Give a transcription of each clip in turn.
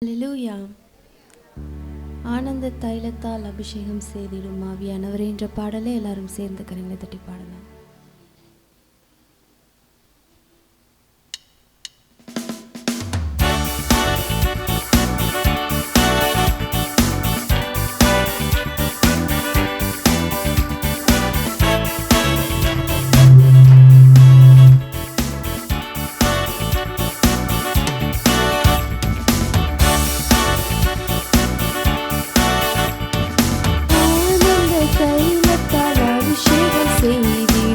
அல்லேலூயா. ஆனந்த தைலத்தால் அபிஷேகம் செய்திடும் ஆவியானவரே என்ற பாடலை எல்லாரும் சேர்ந்து கரங்களை தட்டி பாடலாம். தைலத்தால் அபிஷேகம் செய்திடும்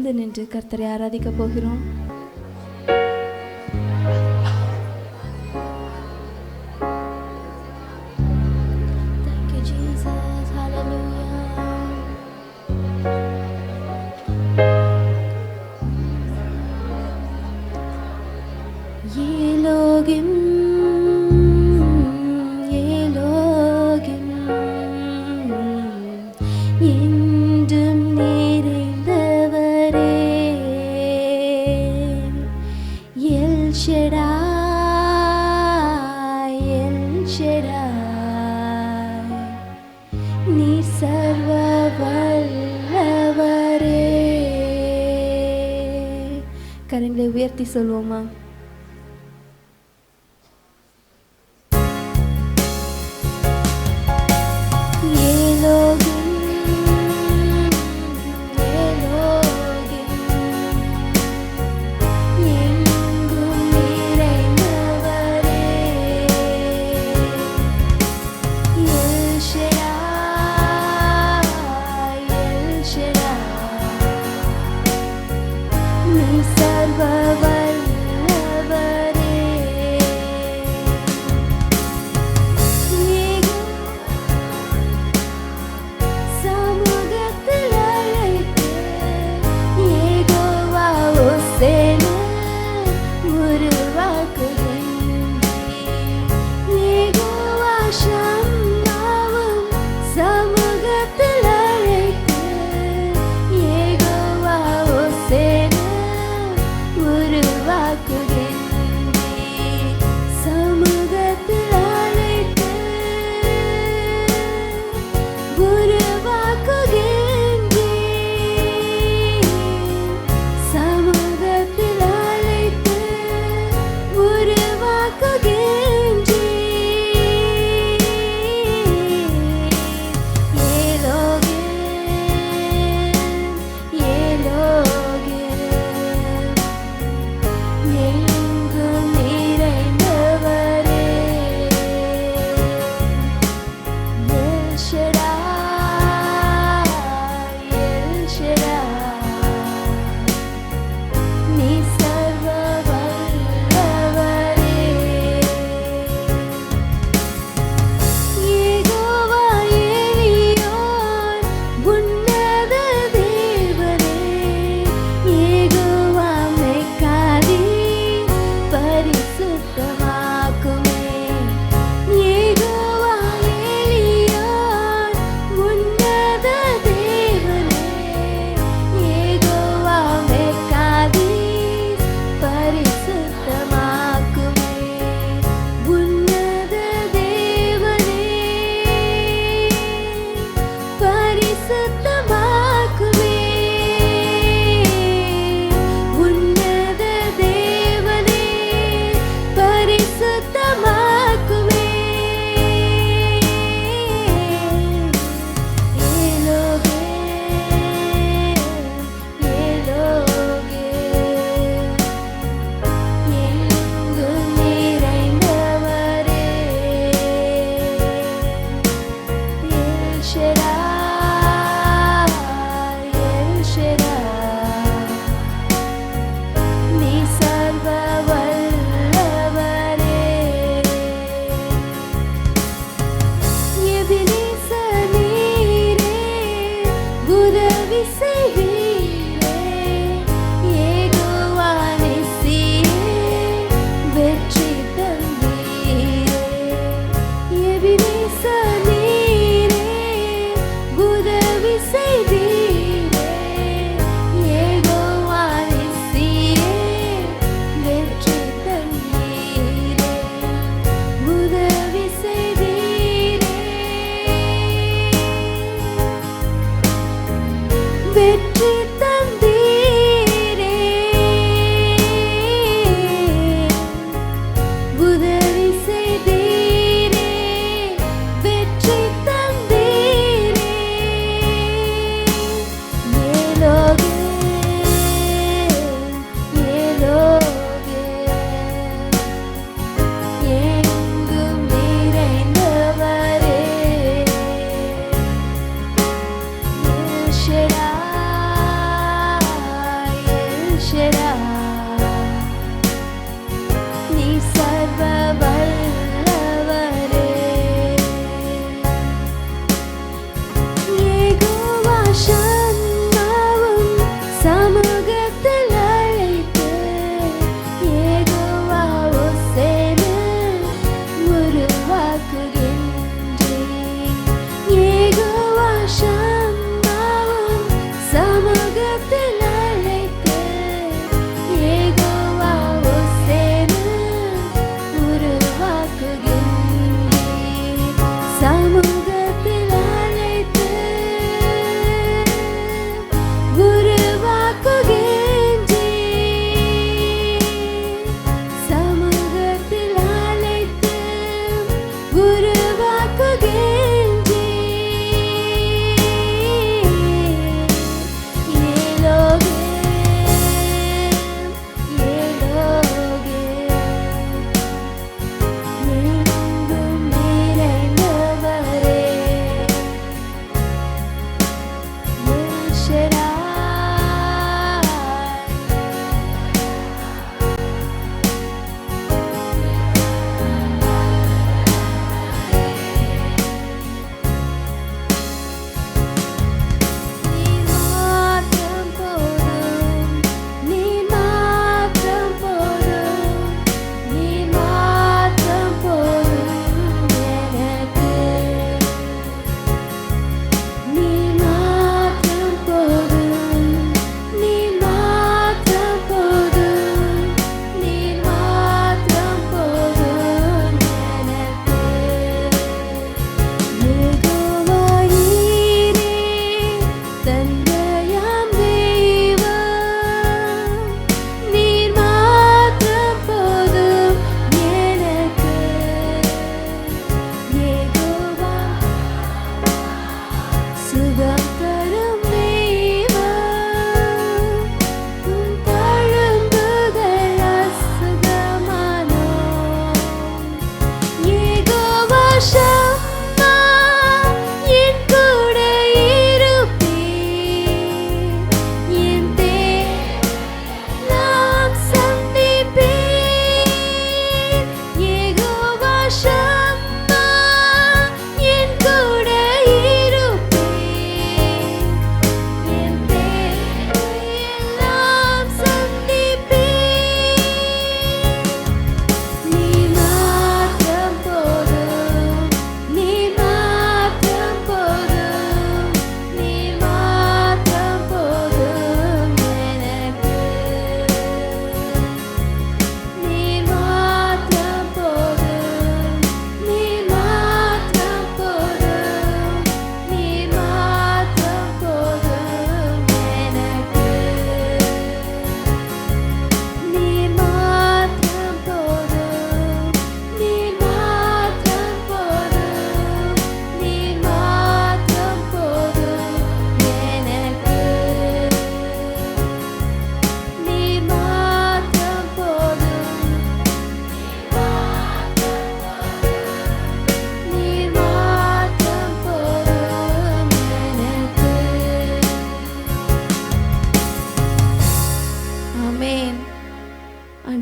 எழுந்து நின்று கர்த்தரை ஆராதிக்க போகிறோம். Thank you, Jesus. Hallelujah. Elohim, Elohim, என்றும் நிறைந்தவரே. எல் ஷடாய், எல் ஷடாய், நீ சர்வ வல்லவரே. கரங்களை உயர்த்தி சொல்வோமா?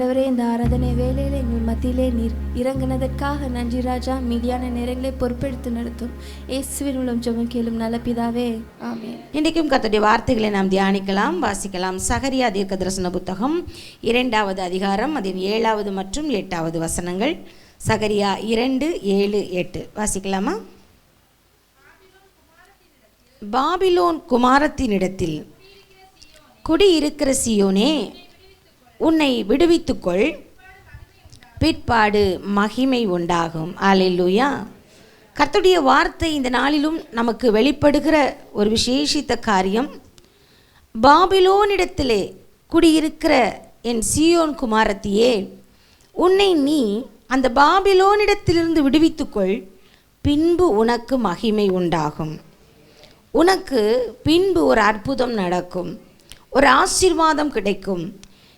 ஆண்டவரே, இந்த ஆராதனை வேளையில் எங்கள் மத்தியிலே நீர் இறங்கினதற்காக நன்றி ராஜா. மீதியான நேரங்களை பொறுப்பெடுத்து நடத்தும் இயேசுவின் மூலம் ஜெபம் கேளும் நல்ல பிதாவே, ஆமென். இன்றைக்கும் கர்த்தருடைய வார்த்தைகளை நாம் தியானிக்கலாம், வாசிக்கலாம். சகரியா தீர்க்கதரிசன புத்தகம் 2வது அதிகாரம், அதன் 7வது மற்றும் 8வது வசனங்கள். சகரியா 2, 7, 8 வாசிக்கலாமா? பாபிலோன் குமாரத்தினிடத்தில் குடியிருக்கிற சீயோனே, உன்னை விடுவித்துக்கொள், பிற்பாடு மகிமை உண்டாகும். அல்லேலூயா. கர்த்தருடைய வார்த்தை இந்த நாளிலும் நமக்கு வெளிப்படுகிற ஒரு விசேஷித்த காரியம். பாபிலோனிடத்திலே குடியிருக்கிற என் சீயோன் குமாரத்தியே, உன்னை நீ அந்த பாபிலோனிடத்திலிருந்து விடுவித்துக்கொள், பின்பு உனக்கு மகிமை உண்டாகும். உனக்கு பின்பு ஒரு அற்புதம் நடக்கும், ஒரு ஆசீர்வாதம் கிடைக்கும்.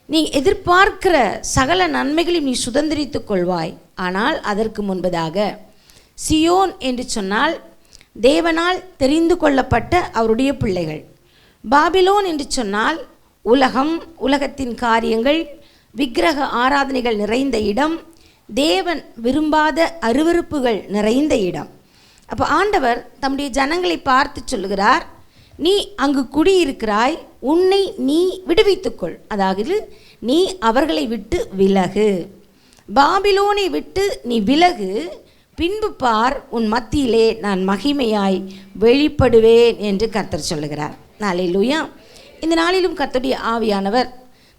நீ எதிர்பார்க்கிற சகல நன்மைகளையும் நீ சுதந்திரித்துக் கொள்வாய். ஆனால் அதற்கு முன்பதாக சியோன் என்று சொன்னால் தேவனால் தெரிந்து கொள்ளப்பட்ட அவருடைய பிள்ளைகள். பாபிலோன் என்று சொன்னால் உலகம், உலகத்தின் காரியங்கள், விக்கிரக ஆராதனைகள் நிறைந்த இடம், தேவன் விரும்பாத அருவருப்புகள் நிறைந்த இடம். அப்போ ஆண்டவர் தம்முடைய ஜனங்களை பார்த்து சொல்லுகிறார், நீ அங்கு குடியிருக்கிறாய், உன்னை நீ விடுவித்துக்கொள். அதாவது நீ அவர்களை விட்டு விலகு, பாபிலோனை விட்டு நீ விலகு, பின்பு பார், உன் மத்தியிலே நான் மகிமையாய் வெளிப்படுவேன் என்று கர்த்தர் சொல்லுகிறார். அல்லேலூயா. இந்த நாளிலும் கர்த்தருடைய ஆவியானவர்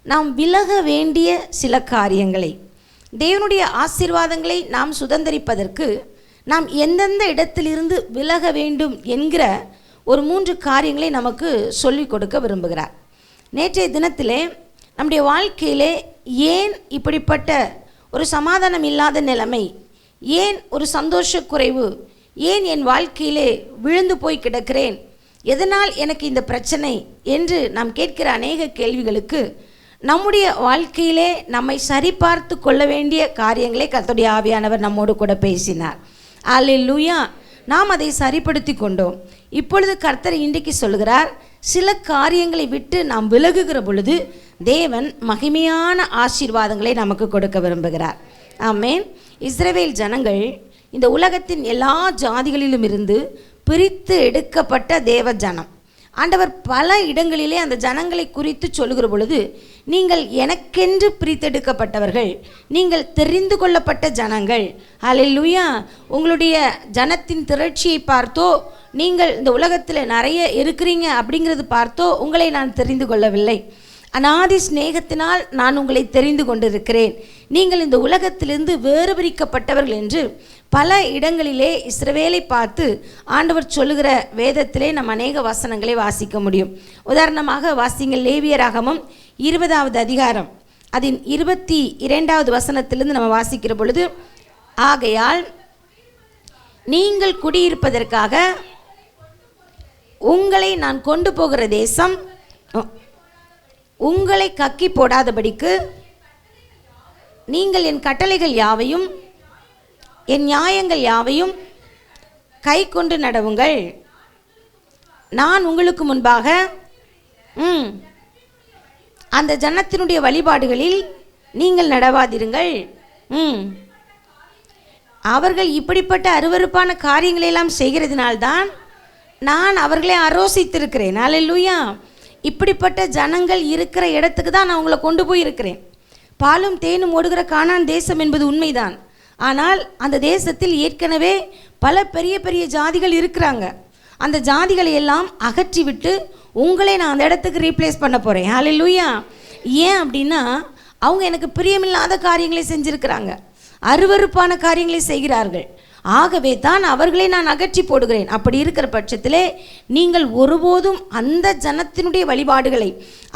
நாம் விலக வேண்டிய சில காரியங்களை, தேவனுடைய ஆசீர்வாதங்களை நாம் சுதந்திரிப்பதற்கு நாம் எந்தெந்த இடத்திலிருந்து விலக வேண்டும் என்கிற ஒரு 3 காரியங்களை நமக்கு சொல்லிக் கொடுக்க விரும்புகிறார். நேற்றைய தினத்திலே நம்முடைய வாழ்க்கையிலே ஏன் இப்படிப்பட்ட ஒரு சமாதானம் இல்லாத நிலைமை, ஏன் ஒரு சந்தோஷ குறைவு, ஏன் என் வாழ்க்கையிலே விழுந்து போய் கிடக்கிறேன், எதனால் எனக்கு இந்த பிரச்சனை என்று நாம் கேட்கிற அநேக கேள்விகளுக்கு நம்முடைய வாழ்க்கையிலே நம்மை சரிபார்த்து கொள்ள வேண்டிய காரியங்களை கர்த்தருடைய ஆவியானவர் நம்மோடு கூட பேசினார். அல்லேலூயா. நாம் அதை சரிப்படுத்தி கொண்டோம். இப்பொழுது கர்த்தர் இன்றைக்கு சொல்கிறார், சில காரியங்களை விட்டு நாம் விலகுகிற பொழுது தேவன் மகிமையான ஆசீர்வாதங்களை நமக்கு கொடுக்க விரும்புகிறார். ஆமென். இஸ்ரவேல் ஜனங்கள் இந்த உலகத்தின் எல்லா ஜாதிகளிலும் இருந்து பிரித்து எடுக்கப்பட்ட தேவ ஜனம். ஆண்டவர் பல இடங்களிலே அந்த ஜனங்களை குறித்து சொல்லுகிற பொழுது, நீங்கள் எனக்கென்று பிரித்தெடுக்கப்பட்டவர்கள், நீங்கள் தெரிந்து கொள்ளப்பட்ட ஜனங்கள். அல்லேலூயா. உங்களுடைய ஜனத்தின் திரட்சியை பார்த்தோ, நீங்கள் இந்த உலகத்தில் நிறைய இருக்கிறீங்க அப்படிங்கிறது பார்த்தோ உங்களை நான் தெரிந்து கொள்ளவில்லை. அநாதி சிநேகத்தினால் நான் உங்களை தெரிந்து கொண்டிருக்கிறேன். நீங்கள் இந்த உலகத்திலிருந்து வேறு பிரிக்கப்பட்டவர்கள் என்று பல இடங்களிலே இஸ்ரவேலை பார்த்து ஆண்டவர் சொல்லுகிற வேதத்திலே நம்ம அநேக வசனங்களை வாசிக்க முடியும். உதாரணமாக வாசிங்கள், லேவியராகமம் 20வது அதிகாரம், அதன் 22வது வசனத்திலிருந்து நம்ம வாசிக்கிற பொழுது, ஆகையால் நீங்கள் குடியிருப்பதற்காக உங்களை நான் கொண்டு போகிற தேசம் உங்களை கக்கி போடாதபடிக்கு நீங்கள் என் கட்டளைகள் யாவையும் என் நியாயங்கள் யாவையும் கை கொண்டு நடவுங்கள். நான் உங்களுக்கு முன்பாக அந்த ஜனத்தினுடைய வழிபாடுகளில் நீங்கள் நடவாதிருங்கள். அவர்கள் இப்படிப்பட்ட அருவருப்பான காரியங்களெல்லாம் செய்கிறதினால்தான் நான் அவர்களை ஆரோசித்திருக்கிறேன். அல்லேலூயா. இப்படிப்பட்ட ஜனங்கள் இருக்கிற இடத்துக்கு தான் நான் உங்களை கொண்டு போயிருக்கிறேன். பாலும் தேனும் ஓடுகிற கானான் தேசம் என்பது உண்மைதான். ஆனால் அந்த தேசத்தில் ஏற்கனவே பல பெரிய பெரிய ஜாதிகள் இருக்கிறாங்க. அந்த ஜாதிகளை எல்லாம் அகற்றிவிட்டு உங்களை நான் அந்த இடத்துக்கு ரீப்ளேஸ் பண்ண போகிறேன். அல்லேலூயா. ஏன் அப்படின்னா, அவங்க எனக்கு பிரியமில்லாத காரியங்களை செஞ்சுருக்கிறாங்க, அருவருப்பான காரியங்களை செய்கிறார்கள். ஆகவே தான் அவர்களை நான் அகற்றி போடுகிறேன். அப்படி இருக்கிற பட்சத்திலே நீங்கள் ஒருபோதும் அந்த ஜனத்தினுடைய வழிபாடுகளை,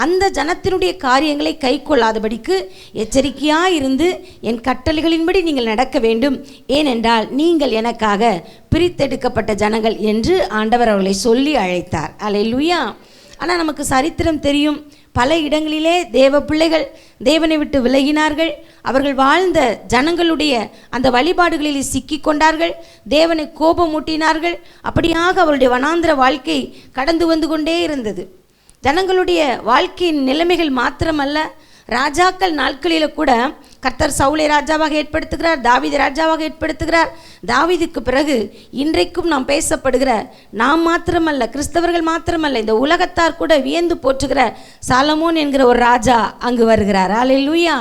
அந்த ஜனத்தினுடைய காரியங்களை கை கொள்ளாதபடிக்கு எச்சரிக்கையாக இருந்து என் கட்டளைகளின்படி நீங்கள் நடக்க வேண்டும். ஏனென்றால் நீங்கள் எனக்காக பிரித்தெடுக்கப்பட்ட ஜனங்கள் என்று ஆண்டவர் அவர்களை சொல்லி அழைத்தார். அல்லேலூயா. ஆனால் நமக்கு சரித்திரம் தெரியும். பல இடங்களிலே தேவ பிள்ளைகள் தேவனை விட்டு விலகினார்கள். அவர்கள் வாழ்ந்த ஜனங்களுடைய அந்த வழிபாடுகளில் சிக்கி கொண்டார்கள், தேவனை கோபமூட்டினார்கள். அப்படியாக அவருடைய வனாந்திர வாழ்க்கை கடந்து வந்து கொண்டே இருந்தது. ஜனங்களுடைய வாழ்க்கையின் நிலைமைகள் மாத்திரமல்ல, ராஜாக்கள் நாட்களில் கூட கர்த்தர் சவுலை ராஜாவாக ஏற்படுத்துகிறார், தாவீதை ராஜாவாக ஏற்படுத்துகிறார். தாவீதுக்கு பிறகு இன்றைக்கும் நாம் பேசப்படுகிற, நாம் மாத்திரமல்ல, கிறிஸ்தவர்கள் மாத்திரமல்ல, இந்த உலகத்தார் கூட வியந்து போற்றுகிற சாலமோன் என்கிற ஒரு ராஜா அங்கு வருகிறார். அல்லேலூயா.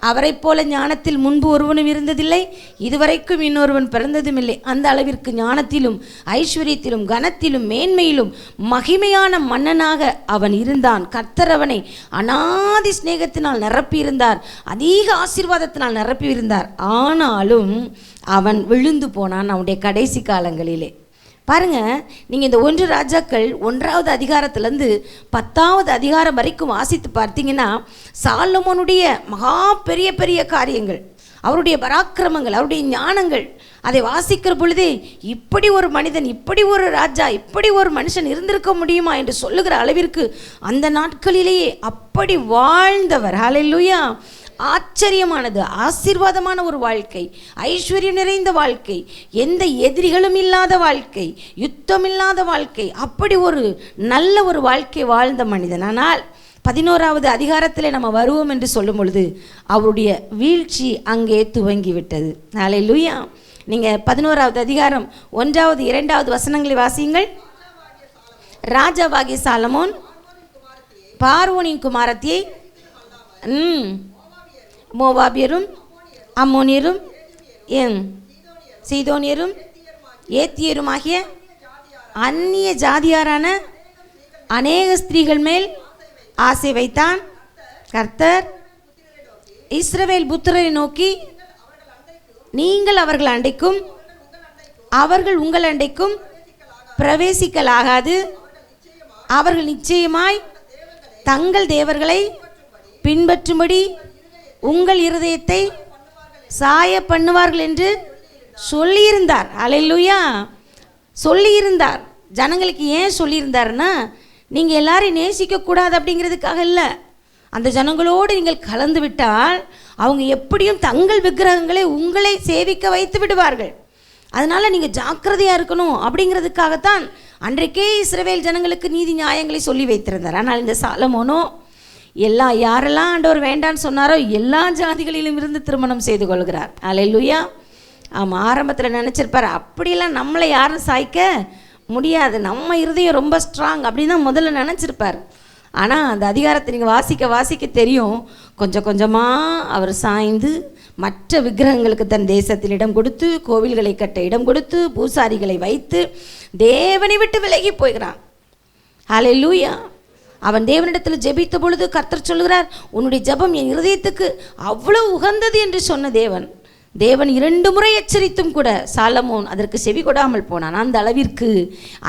அவரைப் போல ஞானத்தில் முன்பு ஒருவனும் இருந்ததில்லை, இதுவரைக்கும் இன்னொருவன் பிறந்ததும் இல்லை. அந்த அளவிற்கு ஞானத்திலும் ஐஸ்வர்யத்திலும் கனத்திலும் மேன்மையிலும் மகிமையான மன்னனாக அவன் இருந்தான். கர்த்தர் அவனை அநாதி சிநேகத்தினால் நிரப்பியிருந்தார், அதிக ஆசீர்வாதத்தினால் நிரப்பியிருந்தார். ஆனாலும் அவன் விழுந்து போனான் அவனுடைய கடைசி காலங்களிலே. பாருங்க, நீங்கள் இந்த 1 ராஜாக்கள் 1வது அதிகாரத்திலேருந்து 10வது அதிகாரம் வரைக்கும் வாசித்து பார்த்தீங்கன்னா, சாலமோனுடைய மகா பெரிய பெரிய காரியங்கள், அவருடைய பராக்கிரமங்கள், அவருடைய ஞானங்கள், அதை வாசிக்கிற பொழுதே இப்படி ஒரு மனிதன், இப்படி ஒரு ராஜா, இப்படி ஒரு மனுஷன் இருந்திருக்க முடியுமா என்று சொல்லுகிற அளவிற்கு அந்த நாட்களிலேயே அப்படி வாழ்ந்தவர். ஹல்லேலூயா. ஆச்சரியமானது, ஆசீர்வாதமான ஒரு வாழ்க்கை, ஐஸ்வர்யம் நிறைந்த வாழ்க்கை, எந்த எதிரிகளும் இல்லாத வாழ்க்கை, யுத்தம் இல்லாத வாழ்க்கை, அப்படி ஒரு நல்ல ஒரு வாழ்க்கை வாழ்ந்த மனிதன். ஆனால் 11வது அதிகாரத்தில் நம்ம வருவோம் என்று சொல்லும் பொழுது அவருடைய வீழ்ச்சி அங்கே துவங்கிவிட்டது. ஹல்லேலூயா. நீங்கள் 11வது அதிகாரம் 1வது 2வது வசனங்களை வாசியுங்கள். ராஜாவாகிய சாலமோன் பார்வோனின் குமாரத்தியை மோவாபியரும் அம்மோனியரும் சீதோனியரும் ஏத்தியரும் ஆகிய அந்நிய ஜாதியாரான அநேக ஸ்திரீகள் மேல் ஆசை வைத்தான். கர்த்தர் இஸ்ரவேல் புத்திரரை நோக்கி, நீங்கள் அவர்கள் அண்டைக்கும் அவர்கள் உங்கள் அண்டைக்கும் பிரவேசிக்கலாகாது, அவர்கள் நிச்சயமாய் தங்கள் தேவர்களை பின்பற்றும்படி உங்கள் இருதயத்தை சாய பண்ணுவார்கள் என்று சொல்லியிருந்தார். அல்லேலூயா. சொல்லியிருந்தார். ஜனங்களுக்கு ஏன் சொல்லியிருந்தாருன்னா, நீங்கள் எல்லாரையும் நேசிக்கக்கூடாது அப்படிங்கிறதுக்காக இல்லை. அந்த ஜனங்களோடு நீங்கள் கலந்து விட்டால் அவங்க எப்படியும் தங்கள் விக்கிரகங்களை உங்களை சேவிக்க வைத்து விடுவார்கள். அதனால் நீங்கள் ஜாக்கிரதையாக இருக்கணும் அப்படிங்கிறதுக்காகத்தான் அன்றைக்கே இஸ்ரவேல் ஜனங்களுக்கு நீதி நியாயங்களை சொல்லி வைத்திருந்தார். ஆனால் இந்த சாலமோனோ யாரெல்லாம் ஆண்டவர் வேண்டான்னு சொன்னாரோ எல்லா ஜாதிகளிலும் இருந்து திருமணம் செய்து கொள்கிறார். அல்லேலூயா. ஆமாம், ஆரம்பத்தில் நினச்சிருப்பார், அப்படியெல்லாம் நம்மளை யாரும் சாய்க்க முடியாது, நம்ம இருதயம் ரொம்ப ஸ்ட்ராங் அப்படின்னு தான் முதல்ல நினச்சிருப்பார். ஆனால் அந்த அதிகாரத்தை நீங்கள் வாசிக்க தெரியும், கொஞ்சம் கொஞ்சமாக அவர் சாய்ந்து மற்ற விக்கிரகங்களுக்கு தன் தேசத்தில் இடம் கொடுத்து, கோவில்களை கட்ட இடம் கொடுத்து, பூசாரிகளை வைத்து தேவனை விட்டு விலகி போகிறான். அல்லேலூயா. அவன் தேவனிடத்தில் ஜெபித்த பொழுது கர்த்தர் சொல்கிறார், உன்னுடைய ஜெபம் என் இருதயத்துக்கு அவ்வளவு உகந்தது என்று சொன்ன தேவன் 2 முறை எச்சரித்தும் கூட சாலமோன் அதற்கு செவி கொடாமல் போனான். அந்த அளவிற்கு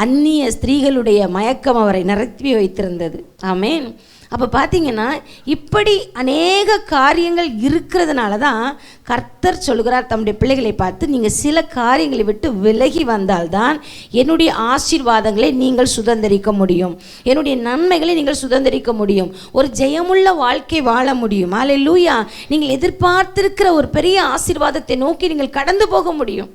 அந்நிய ஸ்திரீகளுடைய மயக்கம் அவரை நிரப்பி வைத்திருந்தது. ஆமேன். அப்போ பார்த்தீங்கன்னா இப்படி அநேக காரியங்கள் இருக்கிறதுனால தான் கர்த்தர் சொல்கிறார் தம்முடைய பிள்ளைகளை பார்த்து, நீங்கள் சில காரியங்களை விட்டு விலகி வந்தால்தான் என்னுடைய ஆசீர்வாதங்களை நீங்கள் சுதந்திரிக்க முடியும், என்னுடைய நன்மைகளை நீங்கள் சுதந்திரிக்க முடியும், ஒரு ஜெயமுள்ள வாழ்க்கை வாழ முடியும். அல்லேலூயா. நீங்கள் எதிர்பார்த்திருக்கிற ஒரு பெரிய ஆசீர்வாதத்தை நோக்கி நீங்கள் கடந்து போக முடியும்.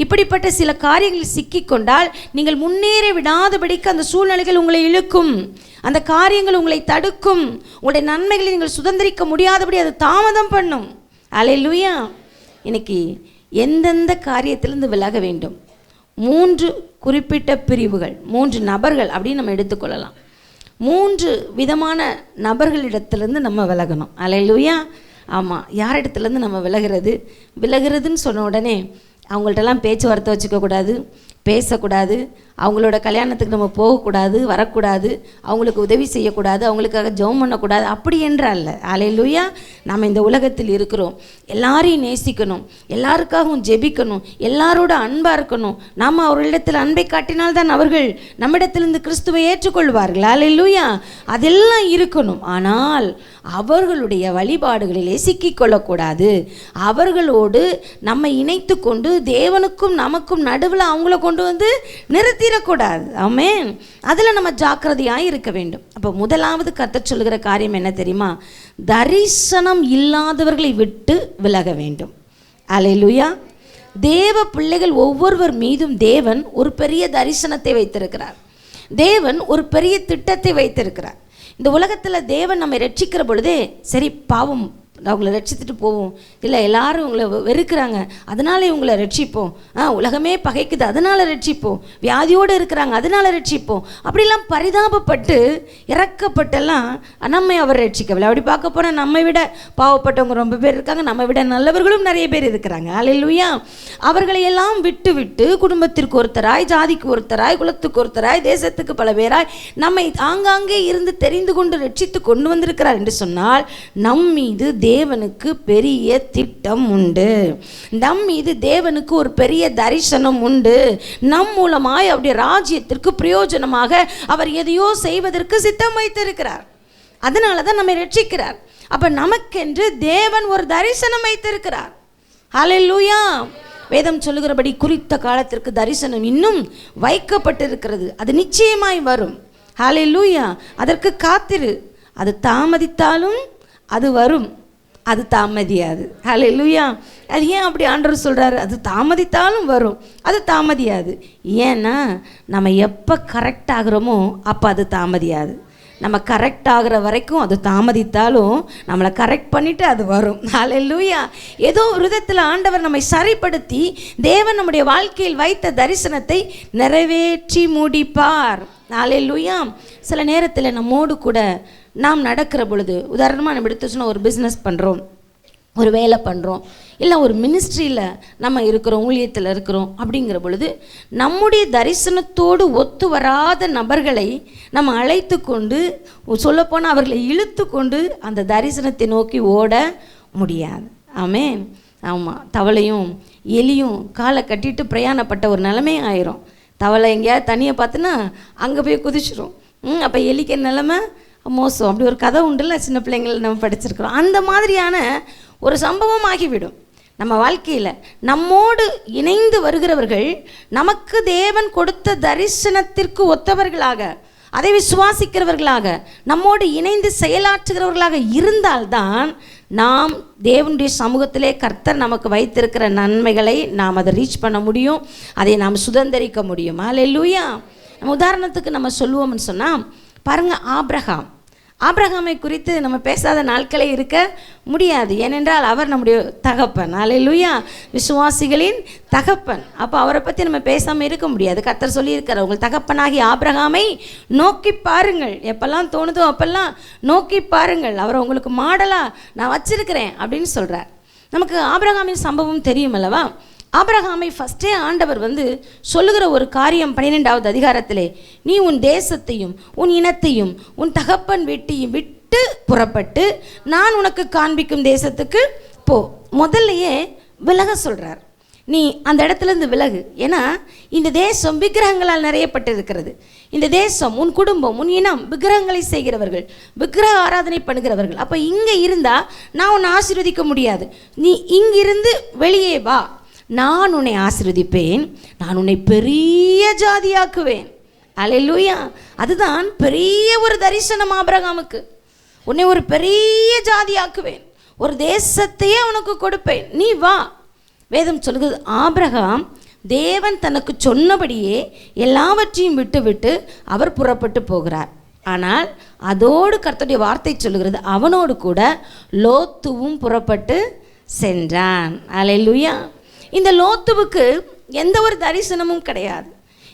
இப்படிப்பட்ட சில காரியங்களில் சிக்கிக்கொண்டால் நீங்கள் முன்னேற விடாதபடிக்கு அந்த சூழ்நிலைகள் உங்களை இழுக்கும், அந்த காரியங்கள் உங்களை தடுக்கும், உங்களுடைய நன்மைகளை நீங்கள் சுதந்திரிக்க முடியாதபடி அது தாமதம் பண்ணும். அல்லேலூயா. இன்னைக்கு எந்தெந்த காரியத்திலிருந்து விலக வேண்டும்? 3 குறிப்பிட்ட பிரிவுகள், 3 நபர்கள் அப்படின்னு நம்ம எடுத்துக்கொள்ளலாம். 3 விதமான நபர்களிடத்திலிருந்து நம்ம விலகணும். அல்லேலூயா. ஆமாம், யாரிடத்துலேருந்து நம்ம விலகிறதுன்னு சொன்ன உடனே அவங்கள்ட்டெல்லாம் பேச்சுவார்த்தை வச்சுக்கக்கூடாது, பேசக்கூடாது, அவங்களோட கல்யாணத்துக்கு நம்ம போகக்கூடாது, வரக்கூடாது, அவங்களுக்கு உதவி செய்யக்கூடாது, அவங்களுக்காக ஜெபம் பண்ணக்கூடாது, அப்படி என்றால் அல்லேலூயா. நம்ம இந்த உலகத்தில் இருக்கிறோம், எல்லாரையும் நேசிக்கணும், எல்லாருக்காகவும் ஜெபிக்கணும், எல்லாரோட அன்பாக இருக்கணும். நாம் அவர்களிடத்தில் அன்பை காட்டினால்தான் அவர்கள் நம்மிடத்திலிருந்து கிறிஸ்துவை ஏற்றுக்கொள்வார்கள். அல்லேலூயா. அதெல்லாம் இருக்கணும். ஆனால் அவர்களுடைய வழிபாடுகளிலே சிக்கிக்கொள்ளக்கூடாது. அவர்களோடு நம்ம இணைத்து கொண்டு தேவனுக்கும் நமக்கும் நடுவில் அவங்கள கொண்டு வந்து நிறுத்திடக்கூடாது. ஆமென். அதில் நம்ம ஜாக்கிரதையாக இருக்க வேண்டும். அப்போ முதலாவது கர்த்தர் சொல்லுகிற காரியம் என்ன தெரியுமா? தரிசனம் இல்லாதவர்களை விட்டு விலக வேண்டும். அல்லேலூயா. தேவ பிள்ளைகள் ஒவ்வொருவர் மீதும் தேவன் ஒரு பெரிய தரிசனத்தை வைத்திருக்கிறார். தேவன் ஒரு பெரிய திட்டத்தை வைத்திருக்கிறார். இந்த உலகத்தில் தேவன் நம்மை ரட்சிக்கிற பொழுதே சரி பாவம் அவங்கள ரட்சித்துட்டு போவோம், இல்லை எல்லாரும் உங்களை வெறுக்கிறாங்க அதனால இவங்களை ரட்சிப்போம், உலகமே பகைக்குது அதனால ரட்சிப்போம், வியாதியோடு இருக்கிறாங்க அதனால ரட்சிப்போம், அப்படிலாம் பரிதாபப்பட்டு இறக்கப்பட்டெல்லாம் நம்மை அவர் ரட்சிக்கவில்லை. அப்படி பார்க்க போனால் நம்மை விட பாவப்பட்டவங்க ரொம்ப பேர் இருக்காங்க, நம்ம விட நல்லவர்களும் நிறைய பேர் இருக்கிறாங்க. அல்லேலூயா. அவர்களையெல்லாம் விட்டு விட்டு குடும்பத்திற்கு ஒருத்தராய், ஜாதிக்கு ஒருத்தராய், குலத்துக்கு ஒருத்தராய், தேசத்துக்கு பல பேராய் நம்மை ஆங்காங்கே இருந்து தெரிந்து கொண்டு ரட்சித்து கொண்டு வந்திருக்கிறார் என்று சொன்னால் நம் மீது தேவனுக்கு பெரிய திட்டம் உண்டு. நம் மீது தேவனுக்கு ஒரு பெரிய தரிசனம் உண்டு. நம் மூலமாய் அவருடைய ராஜ்யத்திற்கு பிரயோஜனமாக அவர் எதையோ செய்வதற்கு சித்தம் வைத்திருக்கிறார். அதனால தான் நம்மை ரட்சிக்கிறார். அப்ப நமக்கென்று தேவன் ஒரு தரிசனம் வைத்திருக்கிறார். ஹல்லேலூயா. வேதம் சொல்லுகிறபடி குறித்த காலத்திற்கு தரிசனம் இன்னும் வைக்கப்பட்டிருக்கிறது. அது நிச்சயமாய் வரும். ஹல்லேலூயா. அதற்கு காத்திரு. அது தாமதித்தாலும் அது வரும், அது தாமதியாது. ஹல்லேலூயா. அது ஏன் அப்படி ஆண்டவர் சொல்கிறாரு? அது தாமதித்தாலும் வரும், அது தாமதியாது. ஏன்னா நம்ம எப்போ கரெக்ட் ஆகிறோமோ அப்போ அது தாமதியாது. நம்ம கரெக்ட் ஆகிற வரைக்கும் அது தாமதித்தாலும் நம்மளை கரெக்ட் பண்ணிவிட்டு அது வரும். ஹல்லேலூயா. ஏதோ ஒரு விதத்தில் ஆண்டவர் நம்மை சரிப்படுத்தி தேவன் நம்முடைய வாழ்க்கையில் வைத்த தரிசனத்தை நிறைவேற்றி முடிப்பார். ஹல்லேலூயா. சில நேரத்தில் நம்மோடு கூட நாம் நடக்கிற பொழுது, உதாரணமாக நம்ம எடுத்து சொன்னால் ஒரு பிஸ்னஸ் பண்ணுறோம், ஒரு வேலை பண்ணுறோம், இல்லை ஒரு மினிஸ்ட்ரியில் நம்ம இருக்கிறோம், ஊழியத்தில் இருக்கிறோம். அப்படிங்கிற பொழுது நம்முடைய தரிசனத்தோடு ஒத்து வராத நபர்களை நம்ம அழைத்து கொண்டு, சொல்லப்போனால் அவர்களை இழுத்து கொண்டு அந்த தரிசனத்தை நோக்கி ஓட முடியாது. ஆமென். ஆமாம். தவளையும் எலியும் காலை கட்டிட்டு பிரயாணப்பட்ட ஒரு நிலைமை ஆயிரும். தவளை எங்கேயாவது தனியாக பார்த்துன்னா அங்கே போய் குதிச்சிடும். அப்போ எலிக்க நிலைமை மோசம். அப்படி ஒரு கதை உண்டுல்ல, சின்ன பிள்ளைங்கள் நம்ம படிச்சிருக்கிறோம். அந்த மாதிரியான ஒரு சம்பவம் ஆகிவிடும் நம்ம வாழ்க்கையில். நம்மோடு இணைந்து வருகிறவர்கள் நமக்கு தேவன் கொடுத்த தரிசனத்திற்கு ஒத்தவர்களாக, அதை விசுவாசிக்கிறவர்களாக, நம்மோடு இணைந்து செயலாற்றுகிறவர்களாக இருந்தால்தான் நாம் தேவனுடைய சமூகத்திலே கர்த்தர் நமக்கு வைத்திருக்கிற நன்மைகளை நாம் அதை ரீச் பண்ண முடியும், அதை நாம் சுதந்திரிக்க முடியும். அல்லேலூயா. நம்ம உதாரணத்துக்கு நம்ம சொல்லுவோம்னு சொன்னால் பாருங்கள், ஆபிரகாமை குறித்து நம்ம பேசாத நாட்களே இருக்க முடியாது. ஏனென்றால் அவர் நம்முடைய தகப்பன். அல்லேலூயா. விசுவாசிகளின் தகப்பன். அப்போ அவரை பற்றி நம்ம பேசாமல் இருக்க முடியாது. கர்த்தர் சொல்லியிருக்கிறார், உங்கள் தகப்பனாகி ஆபிரகாமை நோக்கி பாருங்கள். எப்பெல்லாம் தோணுதோ அப்பெல்லாம் நோக்கி பாருங்கள், அவரை உங்களுக்கு மாடலாக நான் வச்சிருக்கிறேன் அப்படின்னு சொல்கிறார். நமக்கு ஆபிரகாமின் சம்பவம் தெரியும் அல்லவா? ஆபிரகாமை ஃபஸ்ட்டே ஆண்டவர் சொல்லுகிற ஒரு காரியம் 12வது அதிகாரத்திலே, நீ உன் தேசத்தையும் உன் இனத்தையும் உன் தகப்பன் வீட்டையும் விட்டு புறப்பட்டு நான் உனக்கு காண்பிக்கும் தேசத்துக்கு போ. முதல்லையே விலக சொல்கிறார். நீ அந்த இடத்துலேருந்து விலகு. ஏன்னா இந்த தேசம் விக்கிரகங்களால் நிறையப்பட்டிருக்கிறது. இந்த தேசம், உன் குடும்பம், உன் இனம் விக்கிரகங்களை செய்கிறவர்கள், விக்கிரக ஆராதனை பண்ணுகிறவர்கள். அப்போ இங்கே இருந்தால் நான் உன்னை ஆசீர்வதிக்க முடியாது. நீ இங்கிருந்து வெளியே வா, நான் உன்னை ஆசீர்வதிப்பேன், நான் உன்னை பெரிய ஜாதியாக்குவேன். அல்லேலூயா. அதுதான் பெரிய ஒரு தரிசனம் ஆபிரகாமுக்கு. உன்னை ஒரு பெரிய ஜாதியாக்குவேன், ஒரு தேசத்தையே உனக்கு கொடுப்பேன், நீ வா. வேதம் சொல்லுகிறது, ஆபிரகாம் தேவன் தனக்கு சொன்னபடியே எல்லாவற்றையும் விட்டு அவர் புறப்பட்டு போகிறார். ஆனால் அதோடு கர்த்தருடைய வார்த்தை சொல்லுகிறது, அவனோடு கூட லோத்துவும் புறப்பட்டு சென்றான். அல்லேலூயா. இந்த லோத்துவுக்கு எந்த ஒரு தரிசனமும் கிடையாது.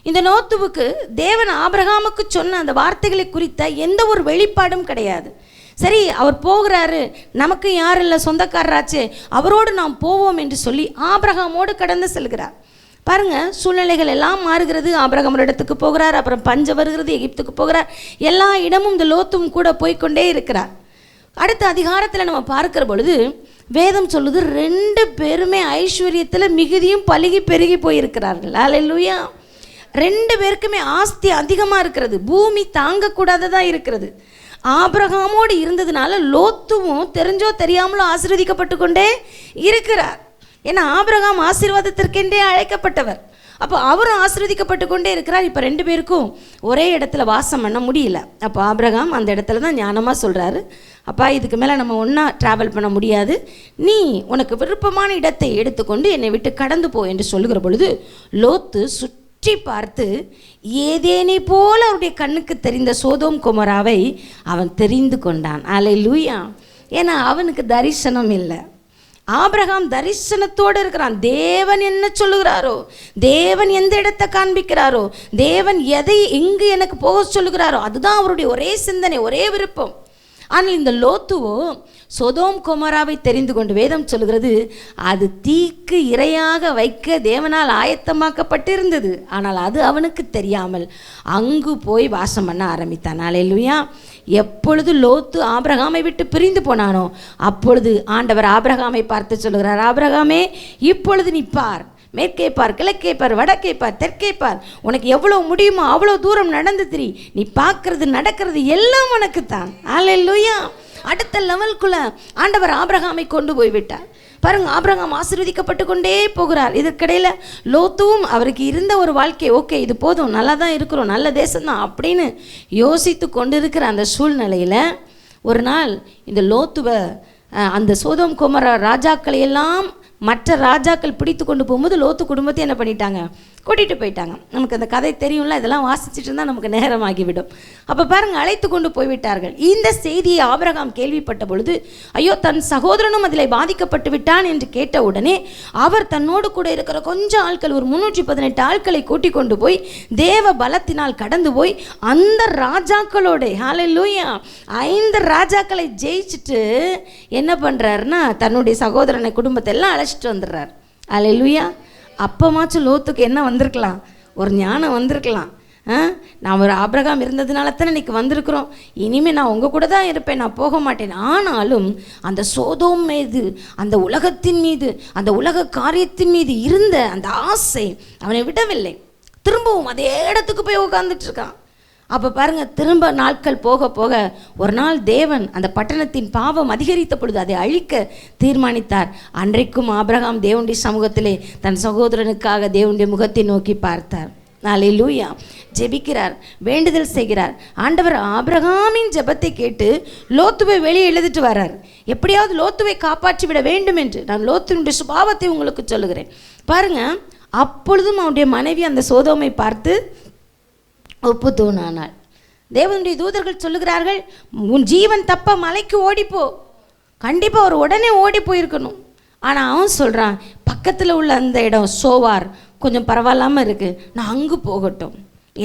இந்த லோத்துவுக்கு தேவன் ஆபிரகாமுக்கு சொன்ன அந்த வார்த்தைகளை குறித்த எந்த ஒரு வெளிப்பாடும் கிடையாது. சரி, அவர் போகிறாரு, நமக்கு யார் இல்லை, சொந்தக்காரராச்சே, அவரோடு நாம் போவோம் என்று சொல்லி ஆபிரகாமோடு கடந்து செல்கிறார். பாருங்க, சூழ்நிலைகள் எல்லாம் மாறுகிறது. ஆபிரகாம் இடத்துக்கு போகிறார், அப்புறம் பஞ்சம் வருகிறது, எகிப்துக்கு போகிறார். எல்லா இடமும் இந்த லோத்தும் கூட போய்கொண்டே இருக்கிறார். அடுத்த அதிகாரத்தில் நம்ம பார்க்கிற பொழுது வேதம் சொல்லுது, 2 பேருமே ஐஸ்வர்யத்தில் மிகுதியும் பலுகி பெருகி போயிருக்கிறார்கள். அல்லேலூயா. 2 பேருக்குமே ஆஸ்தி அதிகமாக இருக்கிறது, பூமி தாங்கக்கூடாததாக இருக்கிறது. ஆபிரகாமோடு இருந்ததுனால லோத்துவும் தெரிஞ்சோ தெரியாமலோ ஆசீர்வதிக்கப்பட்டு கொண்டே இருக்கிறார். ஏன்னா ஆபிரகாம் ஆசீர்வாதத்திற்கென்றே அழைக்கப்பட்டவர். அப்போ அவரும் ஆசீர்வதிக்கப்பட்டு கொண்டே இருக்கிறார். இப்போ 2 பேருக்கும் ஒரே இடத்துல வாசம் பண்ண முடியல. அப்போ ஆபிரகாம் அந்த இடத்துல தான் ஞானமாக சொல்கிறாரு, அப்பா இதுக்கு மேலே நம்ம ஒன்றா ட்ராவல் பண்ண முடியாது, நீ உனக்கு விருப்பமான இடத்தை எடுத்துக்கொண்டு என்னை விட்டு கடந்து போ என்று சொல்லுகிற பொழுது லோத்து சுற்றி பார்த்து ஏதேனை போல அவருடைய கண்ணுக்கு தெரிந்த சோதோம் கொமோராவை அவன் தெரிந்து கொண்டான். அல்லேலூயா. ஏன்னா அவனுக்கு தரிசனம் இல்லை. ஆபிரகாம் தரிசனத்தோடு இருக்கிறான். தேவன் என்ன சொல்லுகிறாரோ, தேவன் எந்த இடத்தை காண்பிக்கிறாரோ, தேவன் எதை எங்கு எனக்கு போக சொல்லுகிறாரோ அதுதான் அவருடைய ஒரே சிந்தனை, ஒரே விருப்பம். ஆனால் இந்த லோத்துவோ சோதோம் கொமோராவை தெரிந்து கொண்டு வேதம் சொல்கிறது அது தீக்கு இரையாக வைக்க தேவனால் ஆயத்தமாக்கப்பட்டிருந்தது. ஆனால் அது அவனுக்கு தெரியாமல் அங்கு போய் வாசம் பண்ண ஆரம்பித்தான். அல்லேலூயா. எப்பொழுது லோத்து ஆபிரகாமை விட்டு பிரிந்து போனானோ அப்பொழுது ஆண்டவர் ஆபிரகாமை பார்த்து சொல்லுகிறார், ஆபிரகாமே இப்பொழுது நீ பார், மேற்கே பார், கிழக்கே பார், வடக்கே பார், தெற்கே பார், உனக்கு எவ்வளோ முடியுமோ அவ்வளோ தூரம் நடந்து திரி, நீ பார்க்கறது நடக்கிறது எல்லாம் உனக்குத்தான். அல்லேலூயா. அடுத்த லெவலுக்குள்ள ஆண்டவர் ஆபிரகாமை கொண்டு போய்விட்டார். பாருங்க, ஆபிரகாம் ஆசீர்வதிக்கப்பட்டு கொண்டே போகிறார். இதற்கிடையில் லோத்துவும் அவருக்கு இருந்த ஒரு வாழ்க்கை, ஓகே இது போதும், நல்லா தான் இருக்கிறோம், நல்ல தேசம்தான் அப்படின்னு யோசித்து கொண்டு இருக்கிற அந்த சூழ்நிலையில் ஒரு நாள் இந்த லோத்துவை அந்த சோதோம் கொமோரா ராஜாக்களை எல்லாம் மற்ற ராஜாக்கள் பிடித்து கொண்டு போகும்போது லோத்து குடும்பத்தை என்ன பண்ணிட்டாங்க, கூட்டிகிட்டு போயிட்டாங்க. நமக்கு அந்த கதை தெரியும்ல, இதெல்லாம் வாசிச்சுட்டு இருந்தால் நமக்கு நேரமாகிவிடும். அப்போ பாருங்கள், அழைத்து கொண்டு போய்விட்டார்கள். இந்த செய்தியை ஆபிரகாம் கேள்விப்பட்ட பொழுது ஐயோ தன் சகோதரனும் அதில் பாதிக்கப்பட்டு விட்டான் என்று கேட்ட உடனே அவர் தன்னோடு கூட இருக்கிற கொஞ்சம் ஆட்கள், ஒரு 318 ஆட்களை கூட்டிக் கொண்டு போய் தேவ பலத்தினால் கடந்து போய் அந்த ராஜாக்களோட ஹல்லேலூயா 5 ராஜாக்களை ஜெயிச்சுட்டு என்ன பண்ணுறாருன்னா தன்னுடைய சகோதரனை குடும்பத்தை எல்லாம் அழைச்சிட்டு வந்துடுறார். ஹல்லேலூயா. அப்பமாச்சும் லோத்துக்கு என்ன வந்திருக்கலாம், ஒரு ஞானம் வந்திருக்கலாம். நான் ஒரு ஆபிரகாம் இருந்ததுனால தானே இன்றைக்கி வந்திருக்கிறோம், இனிமேல் நான் உங்கள் கூட தான் இருப்பேன், நான் போக மாட்டேன். ஆனாலும் அந்த சோதோம் மீது, அந்த உலகத்தின் மீது, அந்த உலக காரியத்தின் மீது இருந்த அந்த ஆசை அவனை விடவில்லை. திரும்பவும் அதே இடத்துக்கு போய் உட்கார்ந்துட்டு இருக்கான். அப்போ பாருங்கள், திரும்ப நாட்கள் போக போக ஒரு நாள் தேவன் அந்த பட்டணத்தின் பாவம் அதிகரித்த பொழுது அதை அழிக்க தீர்மானித்தார். அன்றைக்கும் ஆபிரகாம் தேவனுடைய சமூகத்திலே தன் சகோதரனுக்காக தேவனுடைய முகத்தை நோக்கி பார்த்தார். அல்லேலூயா. ஜெபிக்கிறார், வேண்டுதல் செய்கிறார். ஆண்டவர் ஆபிரகாமின் ஜெபத்தை கேட்டு லோத்துவை வெளியே எழுதிட்டு வர்றார். எப்படியாவது லோத்துவை காப்பாற்றி விட வேண்டும் என்று நான் லோத்துவினுடைய சுபாவத்தை உங்களுக்கு சொல்லுகிறேன். பாருங்க, அப்பொழுதும் அவனுடைய மனைவி அந்த சோதோமை பார்த்து ஒப்பு தூணானாள். தேவனுடைய தூதர்கள் சொல்லுகிறார்கள், உன் ஜீவன் தப்ப மலைக்கு ஓடிப்போ. கண்டிப்பாக ஒரு உடனே ஓடி போயிருக்கணும். ஆனால் அவன் சொல்கிறான், பக்கத்தில் உள்ள அந்த இடம் சோவார் கொஞ்சம் பரவாயில்லாமல் இருக்குது, நான் அங்கே போகட்டும்,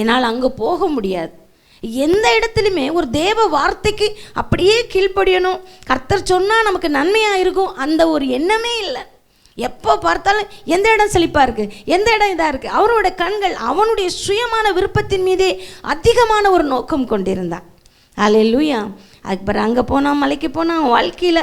என்னால் அங்கே போக முடியாது. எந்த இடத்துலையுமே ஒரு தேவ வார்த்தைக்கு அப்படியே கீழ்ப்படியணும், கர்த்தர் சொன்னால் நமக்கு நன்மையாக இருக்கும், அந்த ஒரு எண்ணமே இல்லை. எப்போ பார்த்தாலும் எந்த இடம் செழிப்பாக இருக்குது, எந்த இடம் இதாக இருக்குது. அவரோட கண்கள் அவனுடைய சுயமான விருப்பத்தின் மீதே அதிகமான ஒரு நோக்கம் கொண்டிருந்தான். அல்லேலூயா. அதுக்கு பிறகு அங்கே போனால், மலைக்கு போனால், வாழ்க்கையில்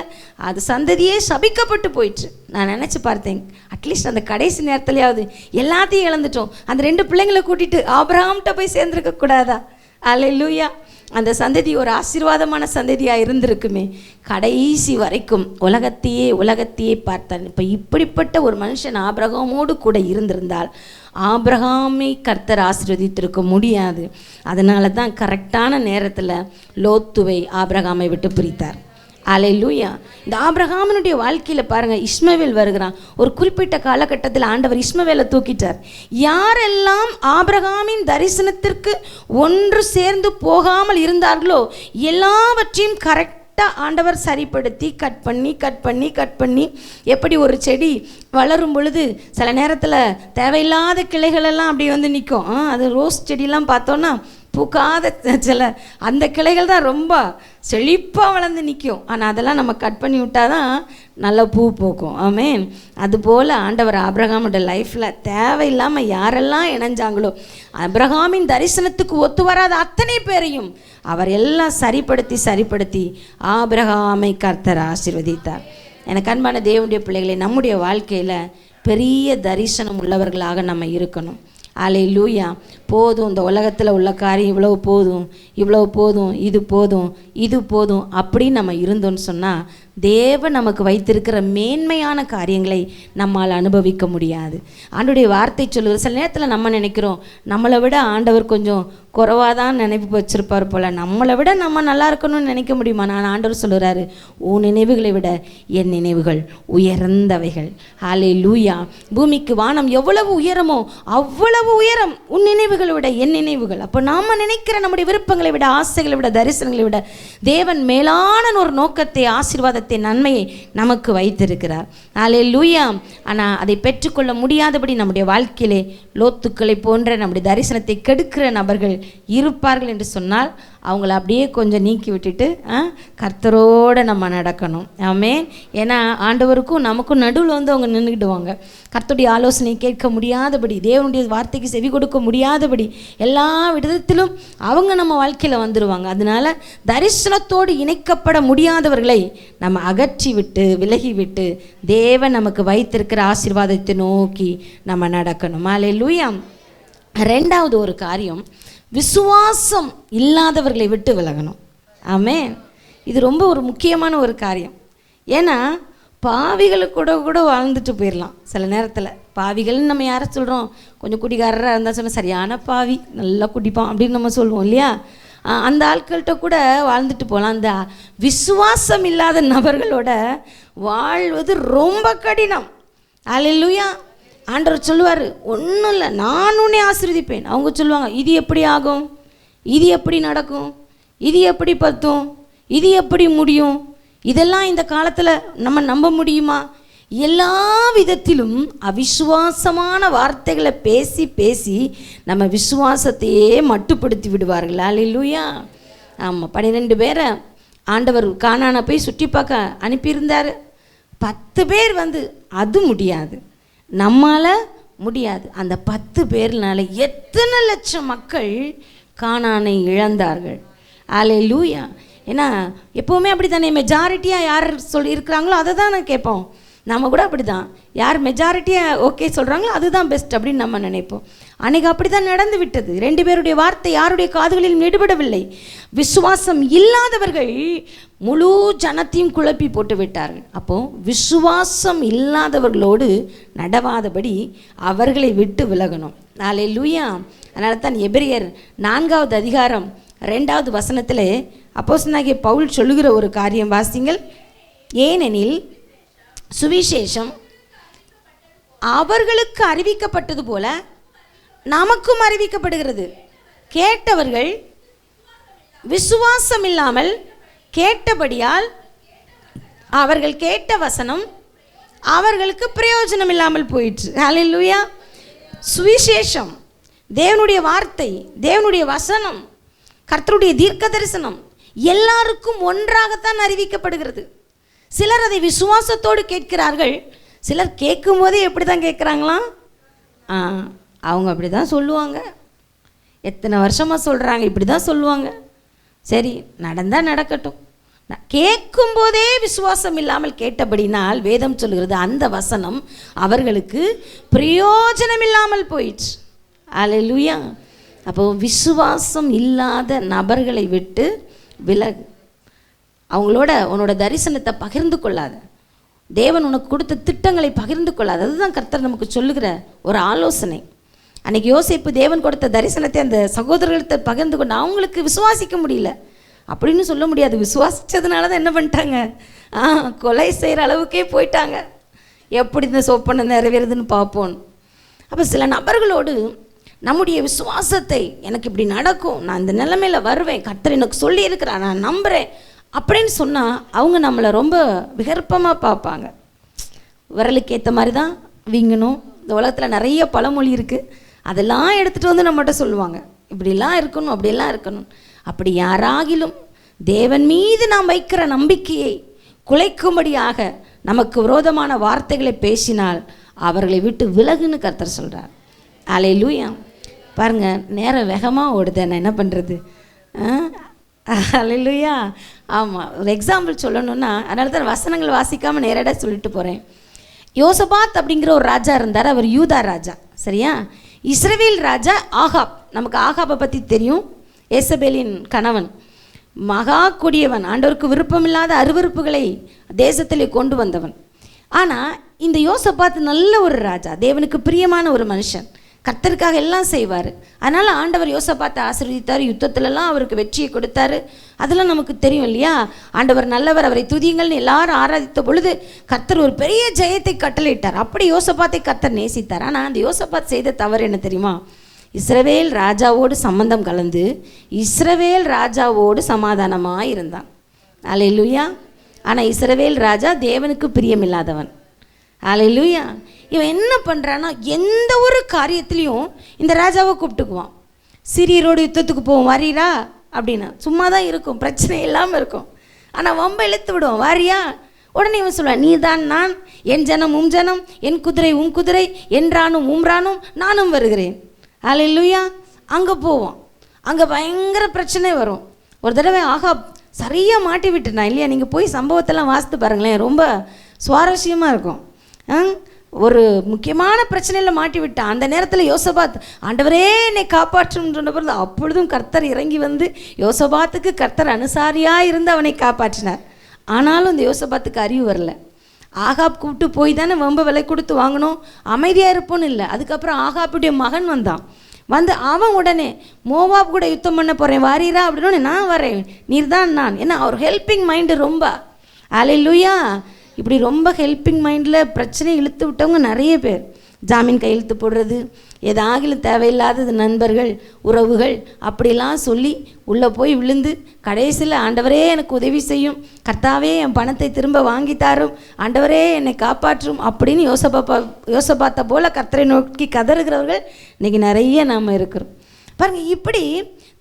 அது சந்ததியே சபிக்கப்பட்டு போயிடுச்சு. நான் நினச்சி பார்த்தேன், அட்லீஸ்ட் அந்த கடைசி நேரத்துலையாவது எல்லாத்தையும் இழந்துட்டோம், அந்த 2 பிள்ளைங்களை கூட்டிகிட்டு ஆபிரகாம்கிட்ட போய் சேர்ந்துருக்க கூடாதா? அல்லேலூயா. அந்த சந்ததி ஒரு ஆசீர்வாதமான சந்ததியாக இருந்திருக்குமே. கடைசி வரைக்கும் உலகத்தையே பார்த்தான். இப்போ இப்படிப்பட்ட ஒரு மனுஷன் ஆபிரகாமோடு கூட இருந்திருந்தால் ஆபிரகாமை கர்த்தர் ஆசீர்வதித்திருக்க முடியாது. அதனால தான் கரெக்டான நேரத்தில் லோத்துவை ஆபிரகாமை விட்டு பிரித்தார். அல்லேலூயா. இந்த ஆபிரகாமினுடைய வாழ்க்கையில் பாருங்கள், இஸ்மவேல் வருகிறான். ஒரு குறிப்பிட்ட காலகட்டத்தில் ஆண்டவர் இஸ்மவேலை தூக்கிட்டார். யாரெல்லாம் ஆபிரகாமின் தரிசனத்திற்கு ஒன்று சேர்ந்து போகாமல் இருந்தார்களோ எல்லாவற்றையும் கரெக்டாக ஆண்டவர் சரிப்படுத்தி கட் பண்ணி எப்படி ஒரு செடி வளரும் பொழுது சில நேரத்தில் தேவையில்லாத கிளைகளெல்லாம் அப்படி வந்து நிற்கும். அது ரோஸ் செடியெல்லாம் பார்த்தோன்னா பூக்காத சில அந்த கிளைகள் தான் ரொம்ப செழிப்பாக வளர்ந்து நிற்கும். ஆனால் அதெல்லாம் நம்ம கட் பண்ணி விட்டால் தான் நல்ல பூ பூக்கும். ஆமென். அதுபோல் ஆண்டவர் ஆபிரகாமோட லைஃப்பில் தேவையில்லாமல் யாரெல்லாம் இணைஞ்சாங்களோ ஆபிரகாமின் தரிசனத்துக்கு ஒத்து வராத அத்தனை பேரையும் அவர் எல்லாம் சரிப்படுத்தி ஆபிரகாமை கர்த்தர் ஆசீர்வதித்தார். எனக்கு அன்பான தேவனுடைய பிள்ளைகளை, நம்முடைய வாழ்க்கையில் பெரிய தரிசனம் உள்ளவர்களாக நம்ம இருக்கணும். அல்லேலூயா. போதும், இந்த உலகத்தில் உள்ள காரியம் இவ்வளோ போதும், இது போதும் அப்படின்னு நம்ம இருந்தோன்னு சொன்னால் தேவன் நமக்கு வைத்திருக்கிற மேன்மையான காரியங்களை நம்மால் அனுபவிக்க முடியாது. ஆண்டவருடைய வார்த்தை சொல்லுவது, சில நேரத்தில் நம்ம நினைக்கிறோம் நம்மளை விட ஆண்டவர் கொஞ்சம் குறைவாக தான் நினைப்பு வச்சுருப்பார் போல், நம்மளை விட நம்ம நல்லா இருக்கணும்னு நினைக்க முடியுமா? நான் ஆண்டவர் சொல்கிறாரு, உன் நினைவுகளை விட என் நினைவுகள் உயர்ந்தவைகள். ஹல்லேலூயா. பூமிக்கு வானம் எவ்வளவு உயரமோ அவ்வளவு உயரம் உன் நினைவுகளை விட என் நினைவுகள். அப்போ நாம் நினைக்கிற நம்முடைய விருப்பங்களை விட, ஆசைகளை விட, தரிசனங்களை விட தேவன் மேலான ஒரு நோக்கத்தை, ஆசீர்வாதத்தை, நன்மையை நமக்கு வைத்திருக்கிறார். ஹல்லேலூயா. ஆனால் அதை பெற்றுக்கொள்ள முடியாதபடி நம்முடைய வாழ்க்கையிலே லோத்துக்களை போன்ற நம்முடைய தரிசனத்தை கெடுக்கிற நபர்கள் இருப்பார்கள் என்று சொன்னால் அவங்கள அப்படியே கொஞ்சம் நீக்கி விட்டுட்டு கர்த்தரோடு நம்ம நடக்கணும். ஆமென். ஏன்னா ஆண்டவருக்கும் நமக்கும் நடுவில் வந்து அவங்க நின்றுக்கிடுவாங்க. கர்த்தருடைய ஆலோசனை கேட்க முடியாதபடி, தேவனுடைய வார்த்தைக்கு செவி கொடுக்க முடியாதபடி எல்லா விதத்திலும் அவங்க நம்ம வாழ்க்கையில் வந்துடுவாங்க. அதனால தரிசனத்தோடு இணைக்கப்பட முடியாதவர்களை நம்ம அகற்றி விட்டு, விலகி விட்டு தேவன் நமக்கு வைத்திருக்கிற ஆசீர்வாதத்தை நோக்கி நம்ம நடக்கணும். ஹல்லேலூயா. ரெண்டாவது ஒரு காரியம், விசுவாசம் இல்லாதவர்களை விட்டு விலகணும். ஆமென். இது ரொம்ப ஒரு முக்கியமான ஒரு காரியம். ஏன்னா பாவிகளுக்கு கூட வாழ்ந்துட்டு போயிடலாம். சில நேரத்தில் பாவிகள்னு நம்ம யாரை சொல்கிறோம்? கொஞ்சம் குடிகாரராக இருந்தால் சொன்னால் சரியான பாவி, நல்லா குடிப்பான் அப்படின்னு நம்ம சொல்லுவோம் இல்லையா? அந்த ஆட்கள்கிட்ட கூட வாழ்ந்துட்டு போகலாம். அந்த விசுவாசம் இல்லாத நபர்களோட வாழ்வது ரொம்ப கடினம். ஹல்லேலூயா. ஆண்டவர் சொல்லுவார், ஒன்றும் இல்லை, நான் உன்னை ஆசீர்வதிப்பேன். அவங்க சொல்லுவாங்க, இது எப்படி ஆகும், இது எப்படி நடக்கும், இது எப்படி பத்தும், இது எப்படி முடியும், இதெல்லாம் இந்த காலத்தில் நம்ம நம்ப முடியுமா? எல்லா விதத்திலும் அவிசுவாசமான வார்த்தைகளை பேசி பேசி நம்ம விசுவாசத்தையே மட்டுப்படுத்தி விடுவார்கள். ஹல்லேலூயா. ஆமாம், 12 பேரை ஆண்டவர் கானானை போய் சுற்றி பார்க்க அனுப்பியிருந்தார். 10 பேர் வந்து அது முடியாது, நம்மால் முடியாது. அந்த 10 பேர்னால எத்தனை லட்சம் மக்கள் கானானை இழந்தார்கள். ஹல்லேலூயா. ஏன்னா எப்போவுமே அப்படி தானே, மெஜாரிட்டியாக யார் இருக்கிறாங்களோ அதை தான் நான் கேட்போம். நம்ம கூட அப்படி தான், யார் மெஜாரிட்டியாக ஓகே சொல்கிறாங்களோ அதுதான் பெஸ்ட் அப்படின்னு நம்ம நினைப்போம். அன்றைக்கி அப்படி தான் நடந்து விட்டது. 2 பேருடைய வார்த்தை யாருடைய காதுகளிலும் ஈடுபடவில்லை. விசுவாசம் இல்லாதவர்கள் முழு ஜனத்தையும் குழப்பி போட்டு விட்டார்கள். அப்போது விசுவாசம் இல்லாதவர்களோடு நடவாதபடி அவர்களை விட்டு விலகணும். ஹல்லேலூயா. அதனால தான் எபிரெயர் 4வது அதிகாரம் 2வது வசனத்தில் அப்போஸ்தலனாகிய பவுல் சொல்லுகிற ஒரு காரியம் வாசிங்கள். ஏனெனில் சுவிசேஷம் அவர்களுக்கு அறிவிக்கப்பட்டது போல நமக்கும் அறிவிக்கப்படுகிறது. கேட்டவர்கள் விசுவாசம் இல்லாமல் கேட்டபடியால் அவர்கள் கேட்ட வசனம் அவர்களுக்கு பிரயோஜனம் இல்லாமல் போயிற்று. ஹல்லேலூயா. சுவிசேஷம், தேவனுடைய வார்த்தை, தேவனுடைய வசனம், கர்த்தருடைய தீர்க்க தரிசனம் எல்லாருக்கும் ஒன்றாகத்தான் அறிவிக்கப்படுகிறது. சிலர் அதை விசுவாசத்தோடு கேட்கிறார்கள். சிலர் கேட்கும் போதே எப்படி தான் கேட்குறாங்களாம், அவங்க அப்படி தான் சொல்லுவாங்க, எத்தனை வருஷமாக சொல்கிறாங்க, இப்படி தான் சொல்லுவாங்க, சரி நடந்தால் நடக்கட்டும். கேட்கும்போதே விசுவாசம் இல்லாமல் கேட்டபடினால் வேதம் சொல்கிறது அந்த வசனம் அவர்களுக்கு பிரயோஜனம் இல்லாமல் போயிடுச்சு. ஹல்லேலூயா. அப்போது விசுவாசம் இல்லாத நபர்களை விட்டு விலகு. அவங்களோட உன்னோட தரிசனத்தை பகிர்ந்து கொள்ளாத, தேவன் உனக்கு கொடுத்த திட்டங்களை பகிர்ந்து கொள்ளாத. அதுதான் கர்த்தர் நமக்கு சொல்லுகிற ஒரு ஆலோசனை. அன்றைக்கி யோசேப்பு தேவன் கொடுத்த தரிசனத்தை அந்த சகோதரர்கிட்ட பகிர்ந்து கொண்டு அவங்களுக்கு விசுவாசிக்க முடியல அப்படின்னு சொல்ல முடியாது. விசுவாசித்ததுனால தான் என்ன பண்ணிட்டாங்க, கொலை செய்கிற அளவுக்கே போயிட்டாங்க. எப்படி இந்த சொப்பனை நிறைவேறுதுன்னு பார்ப்போம். அப்போ சில நபர்களோடு நம்முடைய விசுவாசத்தை, எனக்கு இப்படி நடக்கும், நான் இந்த நிலைமையில் வருவேன், கர்த்தர் எனக்கு சொல்லியிருக்கிறார், நான் நம்புகிறேன் அப்படின்னு சொன்னால் அவங்க நம்மளை ரொம்ப விகற்பமாக பார்ப்பாங்க. விரலுக்கு ஏற்ற மாதிரி தான் வீங்கணும். இந்த உலகத்தில் நிறைய பழமொழி இருக்குது, அதெல்லாம் எடுத்துகிட்டு வந்து நம்மகிட்ட சொல்லுவாங்க, இப்படிலாம் இருக்கணும், அப்படியெல்லாம் இருக்கணும். அப்படி யாராகிலும் தேவன் மீது நாம் வைக்கிற நம்பிக்கையை குலைக்கும்படியாக நமக்கு விரோதமான வார்த்தைகளை பேசினால் அவர்களை விட்டு விலகுன்னு கர்த்தர் சொல்கிறார். ஹல்லேலூயா. பாருங்கள், நேரம் வேகமாக ஓடுது, நான் என்ன பண்ணுறது? ஹல்லேலூயா. ஆமாம், ஒரு எக்ஸாம்பிள் சொல்லணுன்னா அதனால தான் வசனங்கள் வாசிக்காமல் நேரடியாக சொல்லிட்டு போகிறேன். யோசபாத் அப்படிங்கிற ஒரு ராஜா இருந்தார். அவர் யூதா ராஜா, சரியா? இஸ்ரவேல் ராஜா ஆகாப். நமக்கு ஆகாப்பை பற்றி தெரியும், ஏசபேலின் கணவன். மகா கொடியவன், ஆண்டவருக்கு விருப்பமில்லாத அருவருப்புகளை தேசத்திலே கொண்டு வந்தவன். ஆனால் இந்த யோசபாத் நல்ல ஒரு ராஜா, தேவனுக்கு பிரியமான ஒரு மனுஷன், கர்த்தருக்காக எல்லாம் செய்வார். அதனால் ஆண்டவர் யோசபாத்தை ஆசீர்வதித்தார், யுத்தத்திலலாம் அவருக்கு வெற்றியை கொடுத்தாரு. அதெல்லாம் நமக்கு தெரியும் இல்லையா? ஆண்டவர் நல்லவர், அவரை துதியுங்கள்னு எல்லாரும் ஆராதித்த பொழுது கர்த்தர் ஒரு பெரிய ஜெயத்தை கட்டளையிட்டார். அப்படி யோசபாத்தை கர்த்தர் நேசித்தார். ஆனால் அந்த யோசபாத் செய்த தவறு என்ன தெரியுமா? இஸ்ரவேல் ராஜாவோடு சம்பந்தம் கலந்து இஸ்ரவேல் ராஜாவோடு சமாதானமாக இருந்தான். அல்லேலூயா. ஆனால் இஸ்ரவேல் ராஜா தேவனுக்கு பிரியமில்லாதவன். அல்லேலூயா. இவன் என்ன பண்ணுறான்னா, எந்த ஒரு காரியத்துலேயும் இந்த ராஜாவை கூப்பிட்டுக்குவான். சிரியரோடு யுத்தத்துக்கு போவோம், வாரீரா அப்படின்னா சும்மா தான் இருக்கும், பிரச்சனை இல்லாமல் இருக்கும். ஆனால் வம்ப இழுத்து விடுவோம், வாரியா. உடனே இவன் சொல்லுவான், நீ தான் நான், என் ஜனம் உம் ஜனம், என் குதிரை உம் குதிரை, என் ராணும் உம் ராணும், நானும் வருகிறேன். அல்லேலூயா. அங்கே போவோம், அங்கே பயங்கர பிரச்சனை வரும். ஒரு தடவை ஆகாப் சரியாக மாட்டி விட்டுனா இல்லையா? நீங்கள் போய் சம்பவத்தெல்லாம் வாசித்து பாருங்களேன், ரொம்ப சுவாரஸ்யமாக இருக்கும். ஒரு முக்கியமான பிரச்சனையில் மாட்டி விட்டான். அந்த நேரத்தில் யோசபாத், ஆண்டவரே என்னை காப்பாற்றும் சொன்ன பிறகு அப்பொழுதும் கர்த்தர் இறங்கி வந்து யோசபாத்துக்கு கர்த்தர் அனுசாரியாக இருந்து அவனை காப்பாற்றினார். ஆனாலும் இந்த யோசபாத்துக்கு அறிவு வரல. ஆகாப் கூப்பிட்டு போய் தானே வம்ப விலை கொடுத்து வாங்கணும், அமைதியாக இருப்போன்னு இல்லை. அதுக்கப்புறம் ஆகாப்புடைய மகன் வந்தான். வந்து அவன் உடனே மோவாப் கூட யுத்தம் பண்ண போகிறேன், வாரீரா அப்படின்னு. நான் வரேன், நீர் தான் நான். ஏன்னா அவர் ஹெல்பிங் மைண்டு ரொம்ப. அல்லேலூயா. இப்படி ரொம்ப ஹெல்பிங் மைண்டில் பிரச்சனை இழுத்து விட்டவங்க நிறைய பேர். ஜாமீன் கையெழுத்து போடுறது, ஏதாகிலும் தேவையில்லாதது, நண்பர்கள் உறவுகள் அப்படிலாம் சொல்லி உள்ளே போய் விழுந்து கடைசியில் ஆண்டவரே எனக்கு உதவி செய்யும், கர்த்தாவே என் பணத்தை திரும்ப வாங்கி தாரும், ஆண்டவரே என்னை காப்பாற்றும் அப்படின்னு யோசபாத்தை போல் கர்த்தரை நோக்கி கதறுகிறவர்கள் இன்றைக்கி நிறைய நாம் இருக்கிறோம். பாருங்கள், இப்படி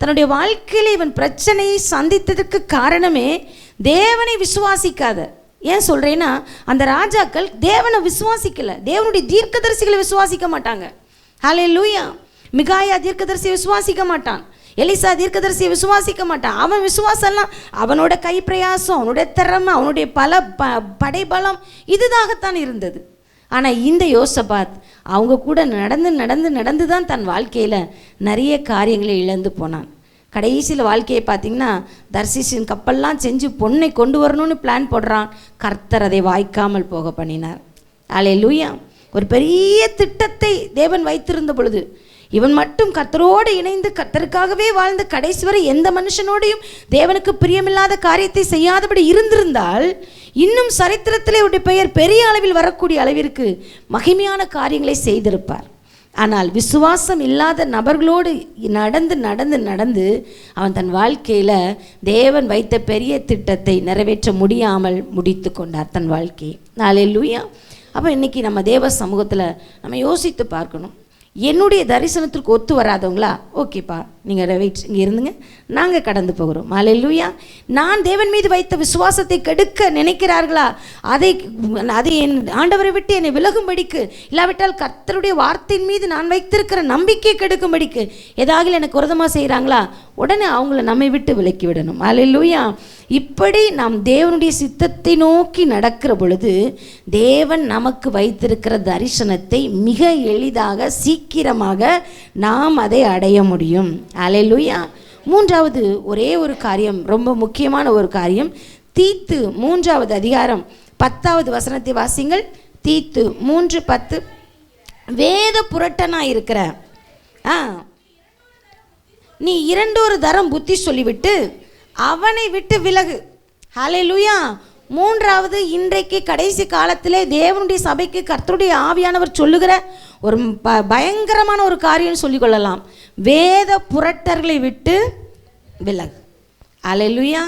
தன்னுடைய வாழ்க்கையில் இவன் பிரச்சனையை சந்தித்ததற்கு காரணமே தேவனை விசுவாசிக்காத. ஏன் சொல்கிறேன்னா, அந்த ராஜாக்கள் தேவனை விசுவாசிக்கலை, தேவனுடைய தீர்க்கதரிசிகளை விசுவாசிக்க மாட்டாங்க. ஹல்லேலூயா. மிகாயா தீர்க்கதரிசியை விசுவாசிக்க மாட்டான், எலிசா தீர்க்கதரிசியை விசுவாசிக்க மாட்டான். அவன் விசுவாசம்லாம் அவனோட கை பிரயாசம், அவனுடைய திறமை, அவனுடைய படைபலம் இதுதாகத்தான் இருந்தது. ஆனால் இந்த யோசபாத் அவங்க கூட நடந்து நடந்து நடந்து தான் தன் வாழ்க்கையில் நிறைய காரியங்களை இழந்து போனான். கடைசியில் வாழ்க்கையை பார்த்திங்கன்னா, தர்சிஷின் கப்பல்லாம் செஞ்சு பொண்ணை கொண்டு வரணும்னு பிளான் போடுறான். கர்த்தர் அதை வாய்க்காமல் போக பண்ணினார். அல்லேலூயா. ஒரு பெரிய திட்டத்தை தேவன் வைத்திருந்த பொழுது இவன் மட்டும் கர்த்தரோடு இணைந்து கர்த்தருக்காகவே வாழ்ந்து கடைசி வரை எந்த மனுஷனோடையும் தேவனுக்கு பிரியமில்லாத காரியத்தை செய்யாதபடி இருந்திருந்தால் இன்னும் சரித்திரத்திலே அவருடைய பெயர் பெரிய அளவில் வரக்கூடிய அளவிற்கு மகிமையான காரியங்களை செய்திருப்பார். ஆனால் விசுவாசம் இல்லாத நபர்களோடு நடந்து நடந்து நடந்து அவன் தன் வாழ்க்கையில் தேவன் வைத்த பெரிய திட்டத்தை நிறைவேற்ற முடியாமல் முடித்து கொண்டார் தன் வாழ்க்கையை. அல்லேலூயா. அப்போ இன்றைக்கி நம்ம தேவ சமூகத்தில் நம்ம யோசித்து பார்க்கணும். என்னுடைய தரிசனத்திற்கு ஒத்து வராதவங்களா, ஓகேப்பா நீங்கள் வெயிட் இங்கே இருந்துங்க, நாங்கள் கடந்து போகிறோம். அல்லேலூயா. நான் தேவன் மீது வைத்த விசுவாசத்தை கெடுக்க நினைக்கிறார்களா, அதை என் ஆண்டவரை விட்டு என்னை விலகும்படிக்கு, இல்லாவிட்டால் கர்த்தருடைய வார்த்தையின் மீது நான் வைத்திருக்கிற நம்பிக்கையை கெடுக்கும்படிக்கு ஏதாவது எனக்கு விரதமாக செய்கிறாங்களா, உடனே அவங்கள நம்மை விட்டு விலக்கி விடணும். அல்லேலூயா. இப்படி நாம் தேவனுடைய சித்தத்தை நோக்கி நடக்கிற பொழுது தேவன் நமக்கு வைத்திருக்கிற தரிசனத்தை மிக எளிதாக சீக்கிரமாக நாம் அதை அடைய முடியும். அல்லேலூயா. மூன்றாவது ஒரே ஒரு காரியம், ரொம்ப முக்கியமான ஒரு காரியம். தீத்து 3வது அதிகாரம் 10வது வசனத்தை வாசிங்கள். தீத்து 3:10. வேத புரட்டனா இருக்கிற நீ 2 தரம் புத்தி சொல்லிவிட்டு அவனை விட்டு விலகு. ஹல்லேலூயா. மூன்றாவது, இன்றைக்கு கடைசி காலத்திலே தேவனுடைய சபைக்கு கர்த்தருடைய ஆவியானவர் சொல்லுகிற ஒரு பயங்கரமான ஒரு காரியம் சொல்லிக்கொள்ளலாம். வேத புரட்டர்களை விட்டு விலகு. ஹல்லேலூயா.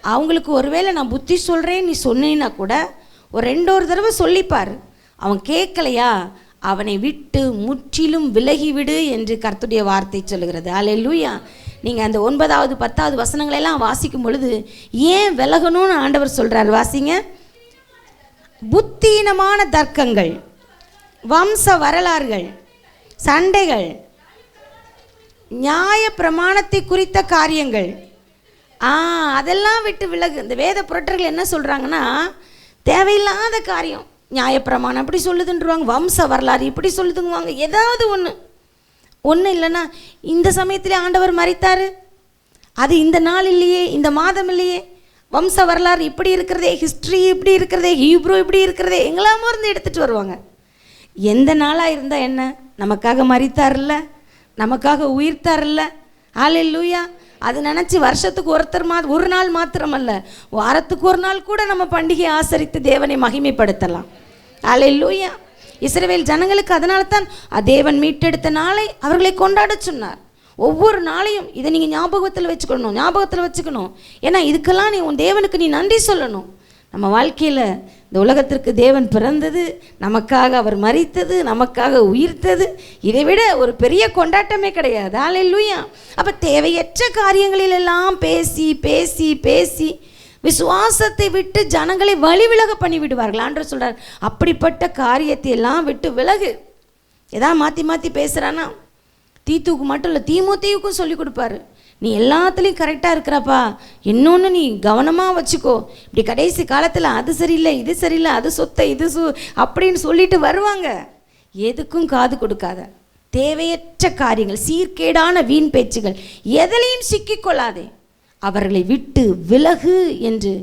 அவங்களுக்கு ஒருவேளை நான் புத்தி சொல்கிறேன் நீ சொன்னீன்னா கூட ஒரு 2 தடவை சொல்லிப்பார். அவன் கேட்கலையா, அவனை விட்டு முற்றிலும் விலகிவிடு என்று கர்த்தருடைய வார்த்தை சொல்லுகிறது. ஹல்லேலூயா. நீங்கள் அந்த 9வது 10வது வசனங்களெல்லாம் வாசிக்கும் பொழுது ஏன் விலகணும்னு ஆண்டவர் சொல்கிறார், வாசிங்க. புத்தீனமான தர்க்கங்கள், வம்ச வரலாறுகள், சண்டைகள், நியாய பிரமாணத்தை குறித்த காரியங்கள், அதெல்லாம் விட்டு விலகு. இந்த வேத புரட்டர்கள் என்ன சொல்கிறாங்கன்னா, தேவையில்லாத காரியம், நியாயப்பிரமாணம் அப்படி சொல்லுதுன்றாங்க, வம்ச வரலாறு இப்படி சொல்லுதுங்குவாங்க. ஏதாவது ஒன்று இல்லைன்னா இந்த சமயத்தில் ஆண்டவர் மரித்தார், அது இந்த நாள் இல்லையே, இந்த மாதம் இல்லையே, வம்ச வரலாறு இப்படி இருக்கிறதே, ஹிஸ்ட்ரி இப்படி இருக்கிறதே, ஹீப்ரூ இப்படி இருக்கிறதே, எங்களாமோ இருந்து எடுத்துகிட்டு வருவாங்க. எந்த நாளாக இருந்தால் என்ன, நமக்காக மரித்தார்ல, நமக்காக உயிர்த்தார்ல. ஹல்லேலூயா. அது நினச்சி வருஷத்துக்கு ஒரு நாள் மாத்திரமல்ல, வாரத்துக்கு ஒரு நாள் கூட நம்ம பண்டிகை ஆசரித்து தேவனை மகிமைப்படுத்தலாம். ஹல்லேலூயா. இஸ்ரவேல் ஜனங்களுக்கு அதனால தான் தேவன் மீட்டெடுத்த நாளை அவர்களை கொண்டாட சொன்னார். ஒவ்வொரு நாளையும் இதை நீங்கள் ஞாபகத்தில் வச்சுக்கணும். ஏன்னா இதுக்கெல்லாம் நீ உன் தேவனுக்கு நீ நன்றி சொல்லணும். நம்ம வாழ்க்கையில் இந்த உலகத்திற்கு தேவன் பிறந்தது, நமக்காக அவர் மரித்தது, நமக்காக உயிர்த்தது, இதை விட ஒரு பெரிய கொண்டாட்டமே கிடையாது. ஹல்லேலூயா. அப்போ தேவையற்ற காரியங்களிலெல்லாம் பேசி பேசி பேசி விசுவாசத்தை விட்டு ஜனங்களை வழிவிலக பண்ணி விடுவார்கள். ஆண்டவர் சொல்கிறார், அப்படிப்பட்ட காரியத்தை எல்லாம் விட்டு விலகு. ஏதாவது மாற்றி மாற்றி பேசுகிறான்னா தீத்துவுக்கு மட்டும் இல்லை, தீமோத்தேயுக்கும் சொல்லி கொடுப்பாரு. நீ எல்லாத்துலேயும் கரெக்டாக இருக்கிறப்பா, இன்னொன்று நீ கவனமாக வச்சுக்கோ. இப்படி கடைசி காலத்தில் அது சரியில்லை, இது சரியில்லை, அது சொத்தை, இது அப்படின்னு சொல்லிட்டு வருவாங்க. எதுக்கும் காது கொடுக்காத. தேவையற்ற காரியங்கள், சீர்கேடான வீண் பேச்சுகள் எதிலையும் சிக்கிக்கொள்ளாதே. அவர்களை விட்டு விலகு என்று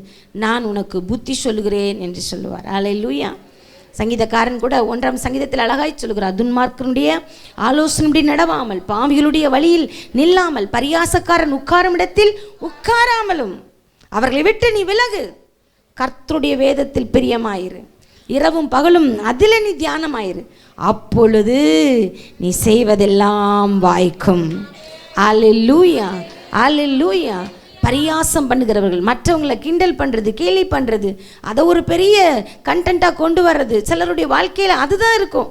நான் உனக்கு புத்தி சொல்லுகிறேன் என்று சொல்லுவார். ஹல்லேலூயா. சங்கீதக்காரன் கூட 1ஆம் சங்கீதத்தில் அழகாய் சொல்கிறார், துன்மார்க்கனுடைய ஆலோசனைப்படி நடவாமல், பாவிகளுடைய வழியில் நில்லாமல், பரியாசக்காரன் உட்காரும் இடத்தில் உட்காராமலும் அவர்களை விட்டு நீ விலகு. கர்த்தருடைய வேதத்தில் பிரியமாயிரு, இரவும் பகலும் அதில் நீ தியானமாயிரு, அப்பொழுது நீ செய்வதெல்லாம் வாய்க்கும். ஹல்லேலூயா. ஹல்லேலூயா. பரியாசம் பண்ணுகிறவர்கள், மற்றவங்களை கிண்டல் பண்ணுறது, கேலி பண்ணுறது, அதை ஒரு பெரிய கண்டென்ட்டாக கொண்டு வர்றது சிலருடைய வாழ்க்கையில் அதுதான் இருக்கும்.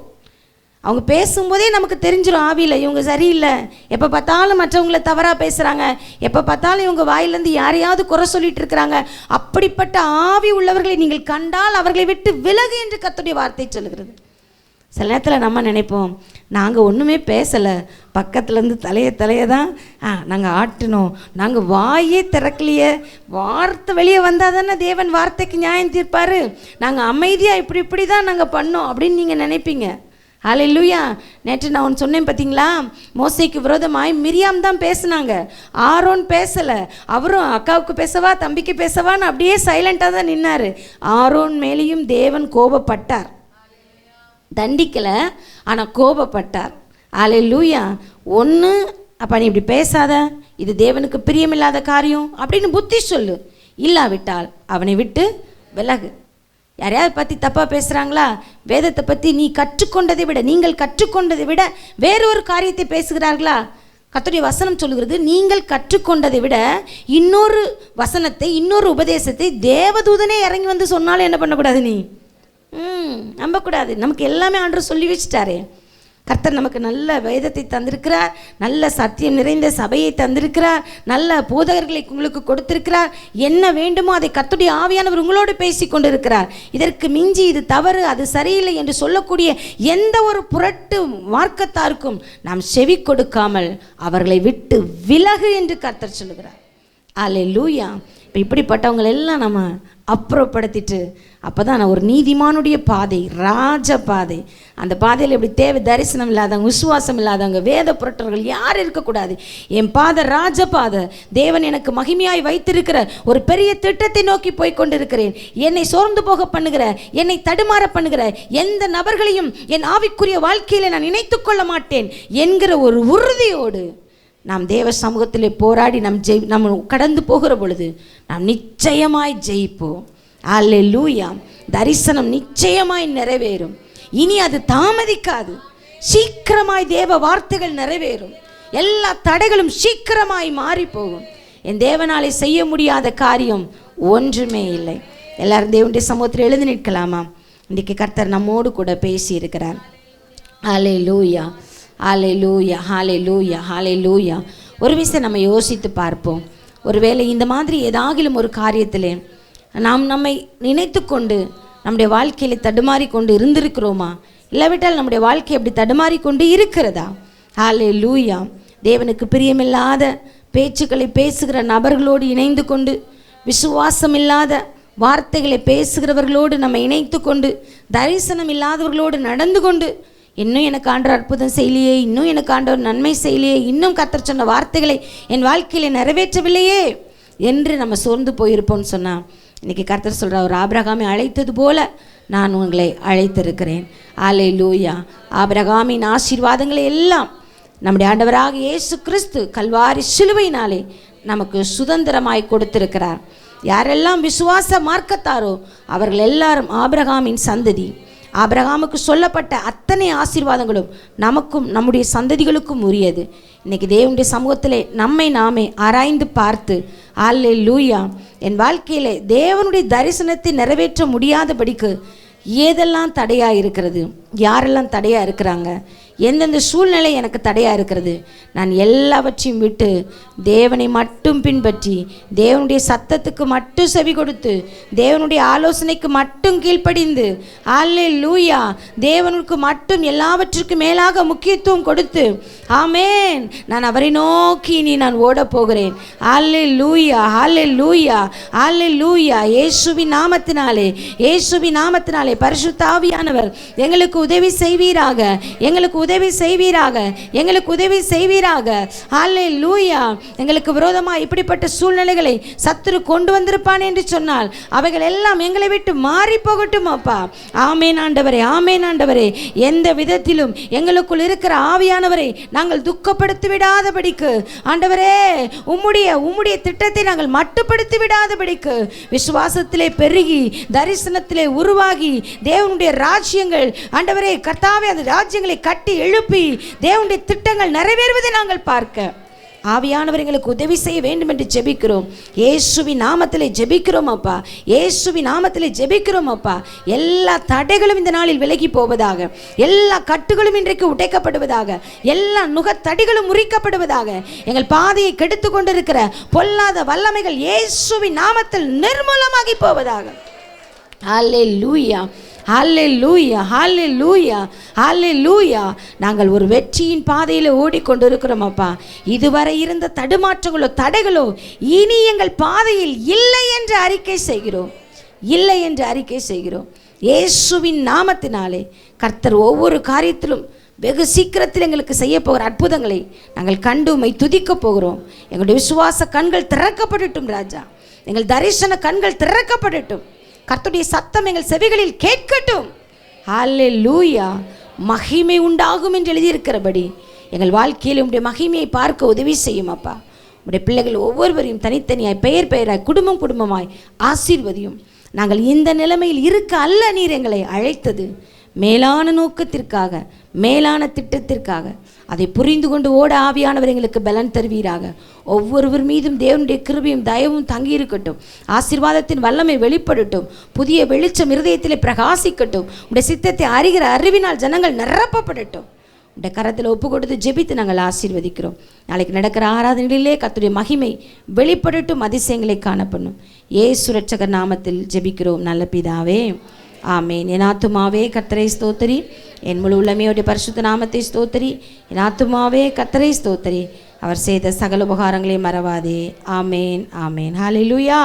அவங்க பேசும்போதே நமக்கு தெரிஞ்சிடும் ஆவியில் இவங்க சரியில்லை, எப்போ பார்த்தாலும் மற்றவங்களை தவறாக பேசுகிறாங்க, எப்போ பார்த்தாலும் இவங்க வாயிலேருந்து யாரையாவது குறை சொல்லிட்டு இருக்கிறாங்க. அப்படிப்பட்ட ஆவி உள்ளவர்களை நீங்கள் கண்டால் அவர்களை விட்டு விலகு என்று கர்த்தருடைய வார்த்தை சொல்லுகிறது. சில நேரத்தில் நம்ம நினைப்போம், நாங்கள் ஒன்றுமே பேசலை, பக்கத்துலேருந்து தலையை தான் நாங்கள் ஆட்டினோம், நாங்கள் வாயே திறக்கலையே, வார்த்தை வெளியே வந்தால் தானே தேவன் வார்த்தைக்கு நியாயம் தீர்ப்பார், நாங்கள் அமைதியாக இப்படி தான் நாங்கள் பண்ணோம் அப்படின்னு நீங்கள் நினைப்பீங்க. ஹல்லேலூயா. நேற்று நான் ஒன்று சொன்னேன் பார்த்தீங்களா, மோசேக்கு விரோதமாய் மிரியாம் தான் பேசுனாங்க, ஆரோன் பேசலை. அவரும் அக்காவுக்கு பேசவா தம்பிக்கு பேசவான்னு அப்படியே சைலண்ட்டாக தான் நின்னார். ஆரோன் மேலேயும் தேவன் கோபப்பட்டார், தண்டிக்கலை, ஆனால் கோபப்பட்டார். ஹல்லேலூயா. ஒன்று அப்போ நீ இப்படி பேசாத, இது தேவனுக்கு பிரியமில்லாத காரியம் அப்படின்னு புத்தி சொல்லு, இல்லாவிட்டால் அவனை விட்டு விலகு. யாரையாவது பற்றி தப்பாக பேசுகிறாங்களா, வேதத்தை பற்றி நீங்கள் கற்றுக்கொண்டதை விட வேறொரு காரியத்தை பேசுகிறார்களா, கர்த்தருடைய வசனம் சொல்லுகிறது, நீங்கள் கற்றுக்கொண்டதை விட இன்னொரு வசனத்தை, இன்னொரு உபதேசத்தை தேவதூதனே இறங்கி வந்து சொன்னாலும் என்ன பண்ணக்கூடாது, நீ நம்பக்கூடாது. நமக்கு எல்லாமே ஆண்டவர் சொல்லி வச்சுட்டாரே. கர்த்தர் நமக்கு நல்ல வேதத்தை தந்திருக்கிறார், நல்ல சத்தியம் நிறைந்த சபையை தந்திருக்கிறார், நல்ல போதகர்களை உங்களுக்கு கொடுத்திருக்கிறார். என்ன வேண்டுமோ அதை கர்த்தருடைய ஆவியானவர் உங்களோடு பேசி கொண்டிருக்கிறார். இதற்கு மிஞ்சி இது தவறு, அது சரியில்லை என்று சொல்லக்கூடிய எந்த ஒரு புரட்டு மார்க்கத்தாருக்கும் நாம் செவி கொடுக்காமல் அவர்களை விட்டு விலகு என்று கர்த்தர் சொல்லுகிறார். ஹல்லேலூயா. இப்போ இப்படிப்பட்டவங்களை எல்லாம் நம்ம அப்புறப்படுத்திட்டு அப்போ தான் ஒரு நீதிமானுடைய பாதை, ராஜ பாதை, அந்த பாதையில் எப்படி தேவை தரிசனம் இல்லாதவங்க, விசுவாசம் இல்லாதவங்க, வேத புரட்டர்கள் யாரும் இருக்கக்கூடாது. என் பாதை ராஜ பாதை, தேவன் எனக்கு மகிமையாய் வைத்திருக்கிற ஒரு பெரிய திட்டத்தை நோக்கி போய் கொண்டிருக்கிறேன். என்னை சோர்ந்து போக பண்ணுகிற, என்னை தடுமாற பண்ணுகிற எந்த நபர்களையும் என் ஆவிக்குரிய வாழ்க்கையில் நான் இணைத்து கொள்ள மாட்டேன் என்கிற ஒரு உறுதியோடு நாம் தேவ சமூகத்திலே போராடி நம்ம கடந்து போகிற பொழுது நாம் நிச்சயமாய் ஜெயிப்போம். அல்லேலூயா. தரிசனம் நிச்சயமாய் நிறைவேறும். இனி அது தாமதிக்காது, சீக்கிரமாய் தேவ வார்த்தைகள் நிறைவேறும். எல்லா தடைகளும் சீக்கிரமாய் மாறி போகும். என் தேவனாலே செய்ய முடியாத காரியம் ஒன்றுமே இல்லை. எல்லாரும் தேவனுடைய சமூகத்தில் எழுந்து நிற்கலாமா? இன்றைக்கு கர்த்தர் நம்மோடு கூட பேசி இருக்கிறார். அல்லேலூயா. ஹல்லேலூயா. ஹல்லேலூயா. ஹல்லேலூயா. ஒரு விஷயம் நம்ம யோசித்து பார்ப்போம். ஒருவேளை இந்த மாதிரி ஏதாகிலும் ஒரு காரியத்திலே நாம் நம்மை நினைத்து கொண்டு நம்முடைய வாழ்க்கையில் தடுமாறி கொண்டு இருந்திருக்கிறோமா, இல்லாவிட்டால் நம்முடைய வாழ்க்கை அப்படி தடுமாறி கொண்டு இருக்கிறதா? ஹல்லேலூயா. தேவனுக்கு பிரியமில்லாத பேச்சுக்களை பேசுகிற நபர்களோடு இணைந்து கொண்டு, விசுவாசம் இல்லாத வார்த்தைகளை பேசுகிறவர்களோடு நம்ம இணைத்து கொண்டு, தரிசனம் இல்லாதவர்களோடு நடந்து கொண்டு இன்னும் எனக்கு ஆண்டவர் அற்புதம் செய்யலையே, இன்னும் எனக்கு ஆண்டவர் நன்மை செய்யலையே, இன்னும் கர்த்தர் சொன்ன வார்த்தைகளை என் வாழ்க்கையில் நிறைவேற்றவில்லையே என்று நம்ம சோர்ந்து போயிருப்போம்னு சொன்னால், இன்றைக்கி கர்த்தர் சொல்கிறார், ஒரு ஆபிரகாமை அழைத்தது போல நான் உங்களை அழைத்திருக்கிறேன். அல்லேலூயா. ஆபிரகாமின் ஆசீர்வாதங்களை எல்லாம் நம்முடைய ஆண்டவராக இயேசு கிறிஸ்து கல்வாரி சிலுவையினாலே நமக்கு சுதந்திரமாய் கொடுத்திருக்கிறார். யாரெல்லாம் விசுவாச மார்க்கத்தாரோ அவர்கள் எல்லாரும் ஆபிரகாமின் சந்ததி. ஆபிரகாமுக்கு சொல்லப்பட்ட அத்தனை ஆசீர்வாதங்களும் நமக்கும் நம்முடைய சந்ததிகளுக்கும் உரியது. இன்றைக்கி தேவனுடைய சமூகத்திலே நம்மை நாமே ஆராய்ந்து பார்த்து, அல்லேலூயா, என் வாழ்க்கையில் தேவனுடைய தரிசனத்தை நிறைவேற்ற முடியாதபடிக்கு ஏதெல்லாம் தடையாக இருக்கிறது, யாரெல்லாம் தடையாக இருக்கிறாங்க, எந்தெந்த சூழ்நிலை எனக்கு தடையாக இருக்கிறது, நான் எல்லாவற்றையும் விட்டு தேவனை மட்டும் பின்பற்றி தேவனுடைய சத்தத்துக்கு மட்டும் செவி கொடுத்து தேவனுடைய ஆலோசனைக்கு மட்டும் கீழ்ப்படிந்து, அல்லேலூயா, தேவனுக்கு மட்டும் எல்லாவற்றுக்கும் மேலாக முக்கியத்துவம் கொடுத்து, ஆமேன், நான் அவரை நோக்கி இனி நான் ஓட போகிறேன். அல்லேலூயா, அல்லேலூயா, அல்லேலூயா. இயேசுவின் நாமத்தினாலே, இயேசுவின் நாமத்தினாலே பரிசுத்த ஆவியானவர் எங்களுக்கு உதவி செய்வீராக, எங்களுக்கு உதவி செய்வீராக, எங்களுக்கு உதவி செய்வீராக. அல்லேலூயா. எங்களுக்கு விரோதமாக இப்படிப்பட்ட சூழ்நிலைகளை சத்துரு கொண்டு வந்திருப்பான் என்று சொன்னால் அவைகள் எல்லாம் எங்களை விட்டு மாறி போகட்டும் அப்பா. ஆமேன் ஆண்டவரே, ஆமேன் ஆண்டவரே. எந்த விதத்திலும் எங்களுக்குள் இருக்கிற ஆவியானவரை நாங்கள் துக்கப்படுத்தி விடாதபடிக்கு ஆண்டவரே, உம்முடைய திட்டத்தை நாங்கள் மட்டுப்படுத்தி விடாதபடிக்கு விசுவாசத்திலே பெருகி தரிசனத்திலே உருவாகி தேவனுடைய ராஜ்யங்கள் ஆண்டவரே கர்த்தாவே அந்த ராஜ்யங்களை கட்டி எழுப்பி தேவனுடைய திட்டங்கள் நிறைவேறுவதை நாங்கள் பார்க்க ஆவியானவர் எங்களுக்கு உதவி செய்ய வேண்டும் என்று ஜெபிக்கிறோம். இயேசுவின் நாமத்திலே ஜெபிக்கிறோம் அப்பா, இயேசுவின் நாமத்திலே ஜெபிக்கிறோம் அப்பா. எல்லா தடைகளும் இந்த நாளில் விலகி போவதாக, எல்லா கட்டுகளும் இன்றைக்கு உடைக்கப்படுவதாக, எல்லா நுகத்தடிகளும் முறிக்கப்படுவதாக. எங்கள் பாதையை கெடுத்து கொண்டிருக்கிற பொல்லாத வல்லமைகள் இயேசுவின் நாமத்தில் நிர்மூலமாகி போவதாக. அல்லேலூயா, ஹல்லேலூயா, ஹல்லேலூயா, ஹல்லேலூயா. நாங்கள் ஒரு வெற்றியின் பாதையில் ஓடிக்கொண்டிருக்கிறோம் அப்பா. இதுவரை இருந்த தடுமாற்றங்களோ தடைகளோ இனி எங்கள் பாதையில் இல்லை என்று அறிக்கை செய்கிறோம், இல்லை என்று அறிக்கை செய்கிறோம். இயேசுவின் நாமத்தினாலே கர்த்தர் ஒவ்வொரு காரியத்திலும் வெகு சீக்கிரத்தில் எங்களுக்கு செய்ய போகிற அற்புதங்களை நாங்கள் கண்டு உம்மை துதிக்க போகிறோம். எங்களுடைய விசுவாச கண்கள் திறக்கப்படட்டும் ராஜா, எங்கள் தரிசன கண்கள் திறக்கப்படட்டும். கர்த்தருடைய சத்தம் எங்கள் செவிகளில் கேட்கட்டும். ஹல்லேலூயா. மகிமை உண்டாகும் என்று எழுதியிருக்கிறபடி எங்கள் வாழ்க்கையில் உம்முடைய மகிமையை பார்க்க உதவி செய்யும் அப்பா. உம்முடைய பிள்ளைகள் ஒவ்வொருவரையும் தனித்தனியாய் பெயர் பெயராய் குடும்பம் குடும்பமாய் ஆசீர்வதியும். நாங்கள் இந்த நிலைமையில் இருக்க அல்ல நீர் எங்களை அழைத்தது, மேலான நோக்கத்திற்காக, மேலான திட்டத்திற்காக. அதை புரிந்து கொண்டு ஓட ஆவியானவர் எங்களுக்கு பலன் தருவீராக. ஒவ்வொருவர் மீதும் தேவனுடைய கிருபையும் தயவும் தங்கியிருக்கட்டும். ஆசீர்வாதத்தின் வல்லமை வெளிப்படட்டும். புதிய வெளிச்சம் இருதயத்திலே பிரகாசிக்கட்டும். உடைய சித்தத்தை அறிகிற அறிவினால் ஜனங்கள் நிரப்பப்படட்டும். உடைய கரத்தில் ஒப்பு கொடுத்து ஜெபித்து நாங்கள் ஆசீர்வதிக்கிறோம். நாளைக்கு நடக்கிற ஆராதனைகளிலே கர்த்தருடைய மகிமை வெளிப்படட்டும், அதிசயங்களை காணப்படும். இயேசு இரட்சகர் நாமத்தில் ஜெபிக்கிறோம் நல்ல பிதாவே, ஆமேன். என் ஆத்துமாவே கர்த்தரை ஸ்தோத்திரி, என் முழு உள்ளமையோடைய பரிசுத்த நாமத்தை ஸ்தோத்திரி. என் ஆத்துமாவே கர்த்தரை ஸ்தோத்திரி, அவர் செய்த சகல உபகாரங்களை மறவாதே. ஆமேன், ஆமேன். ஹல்லேலூயா.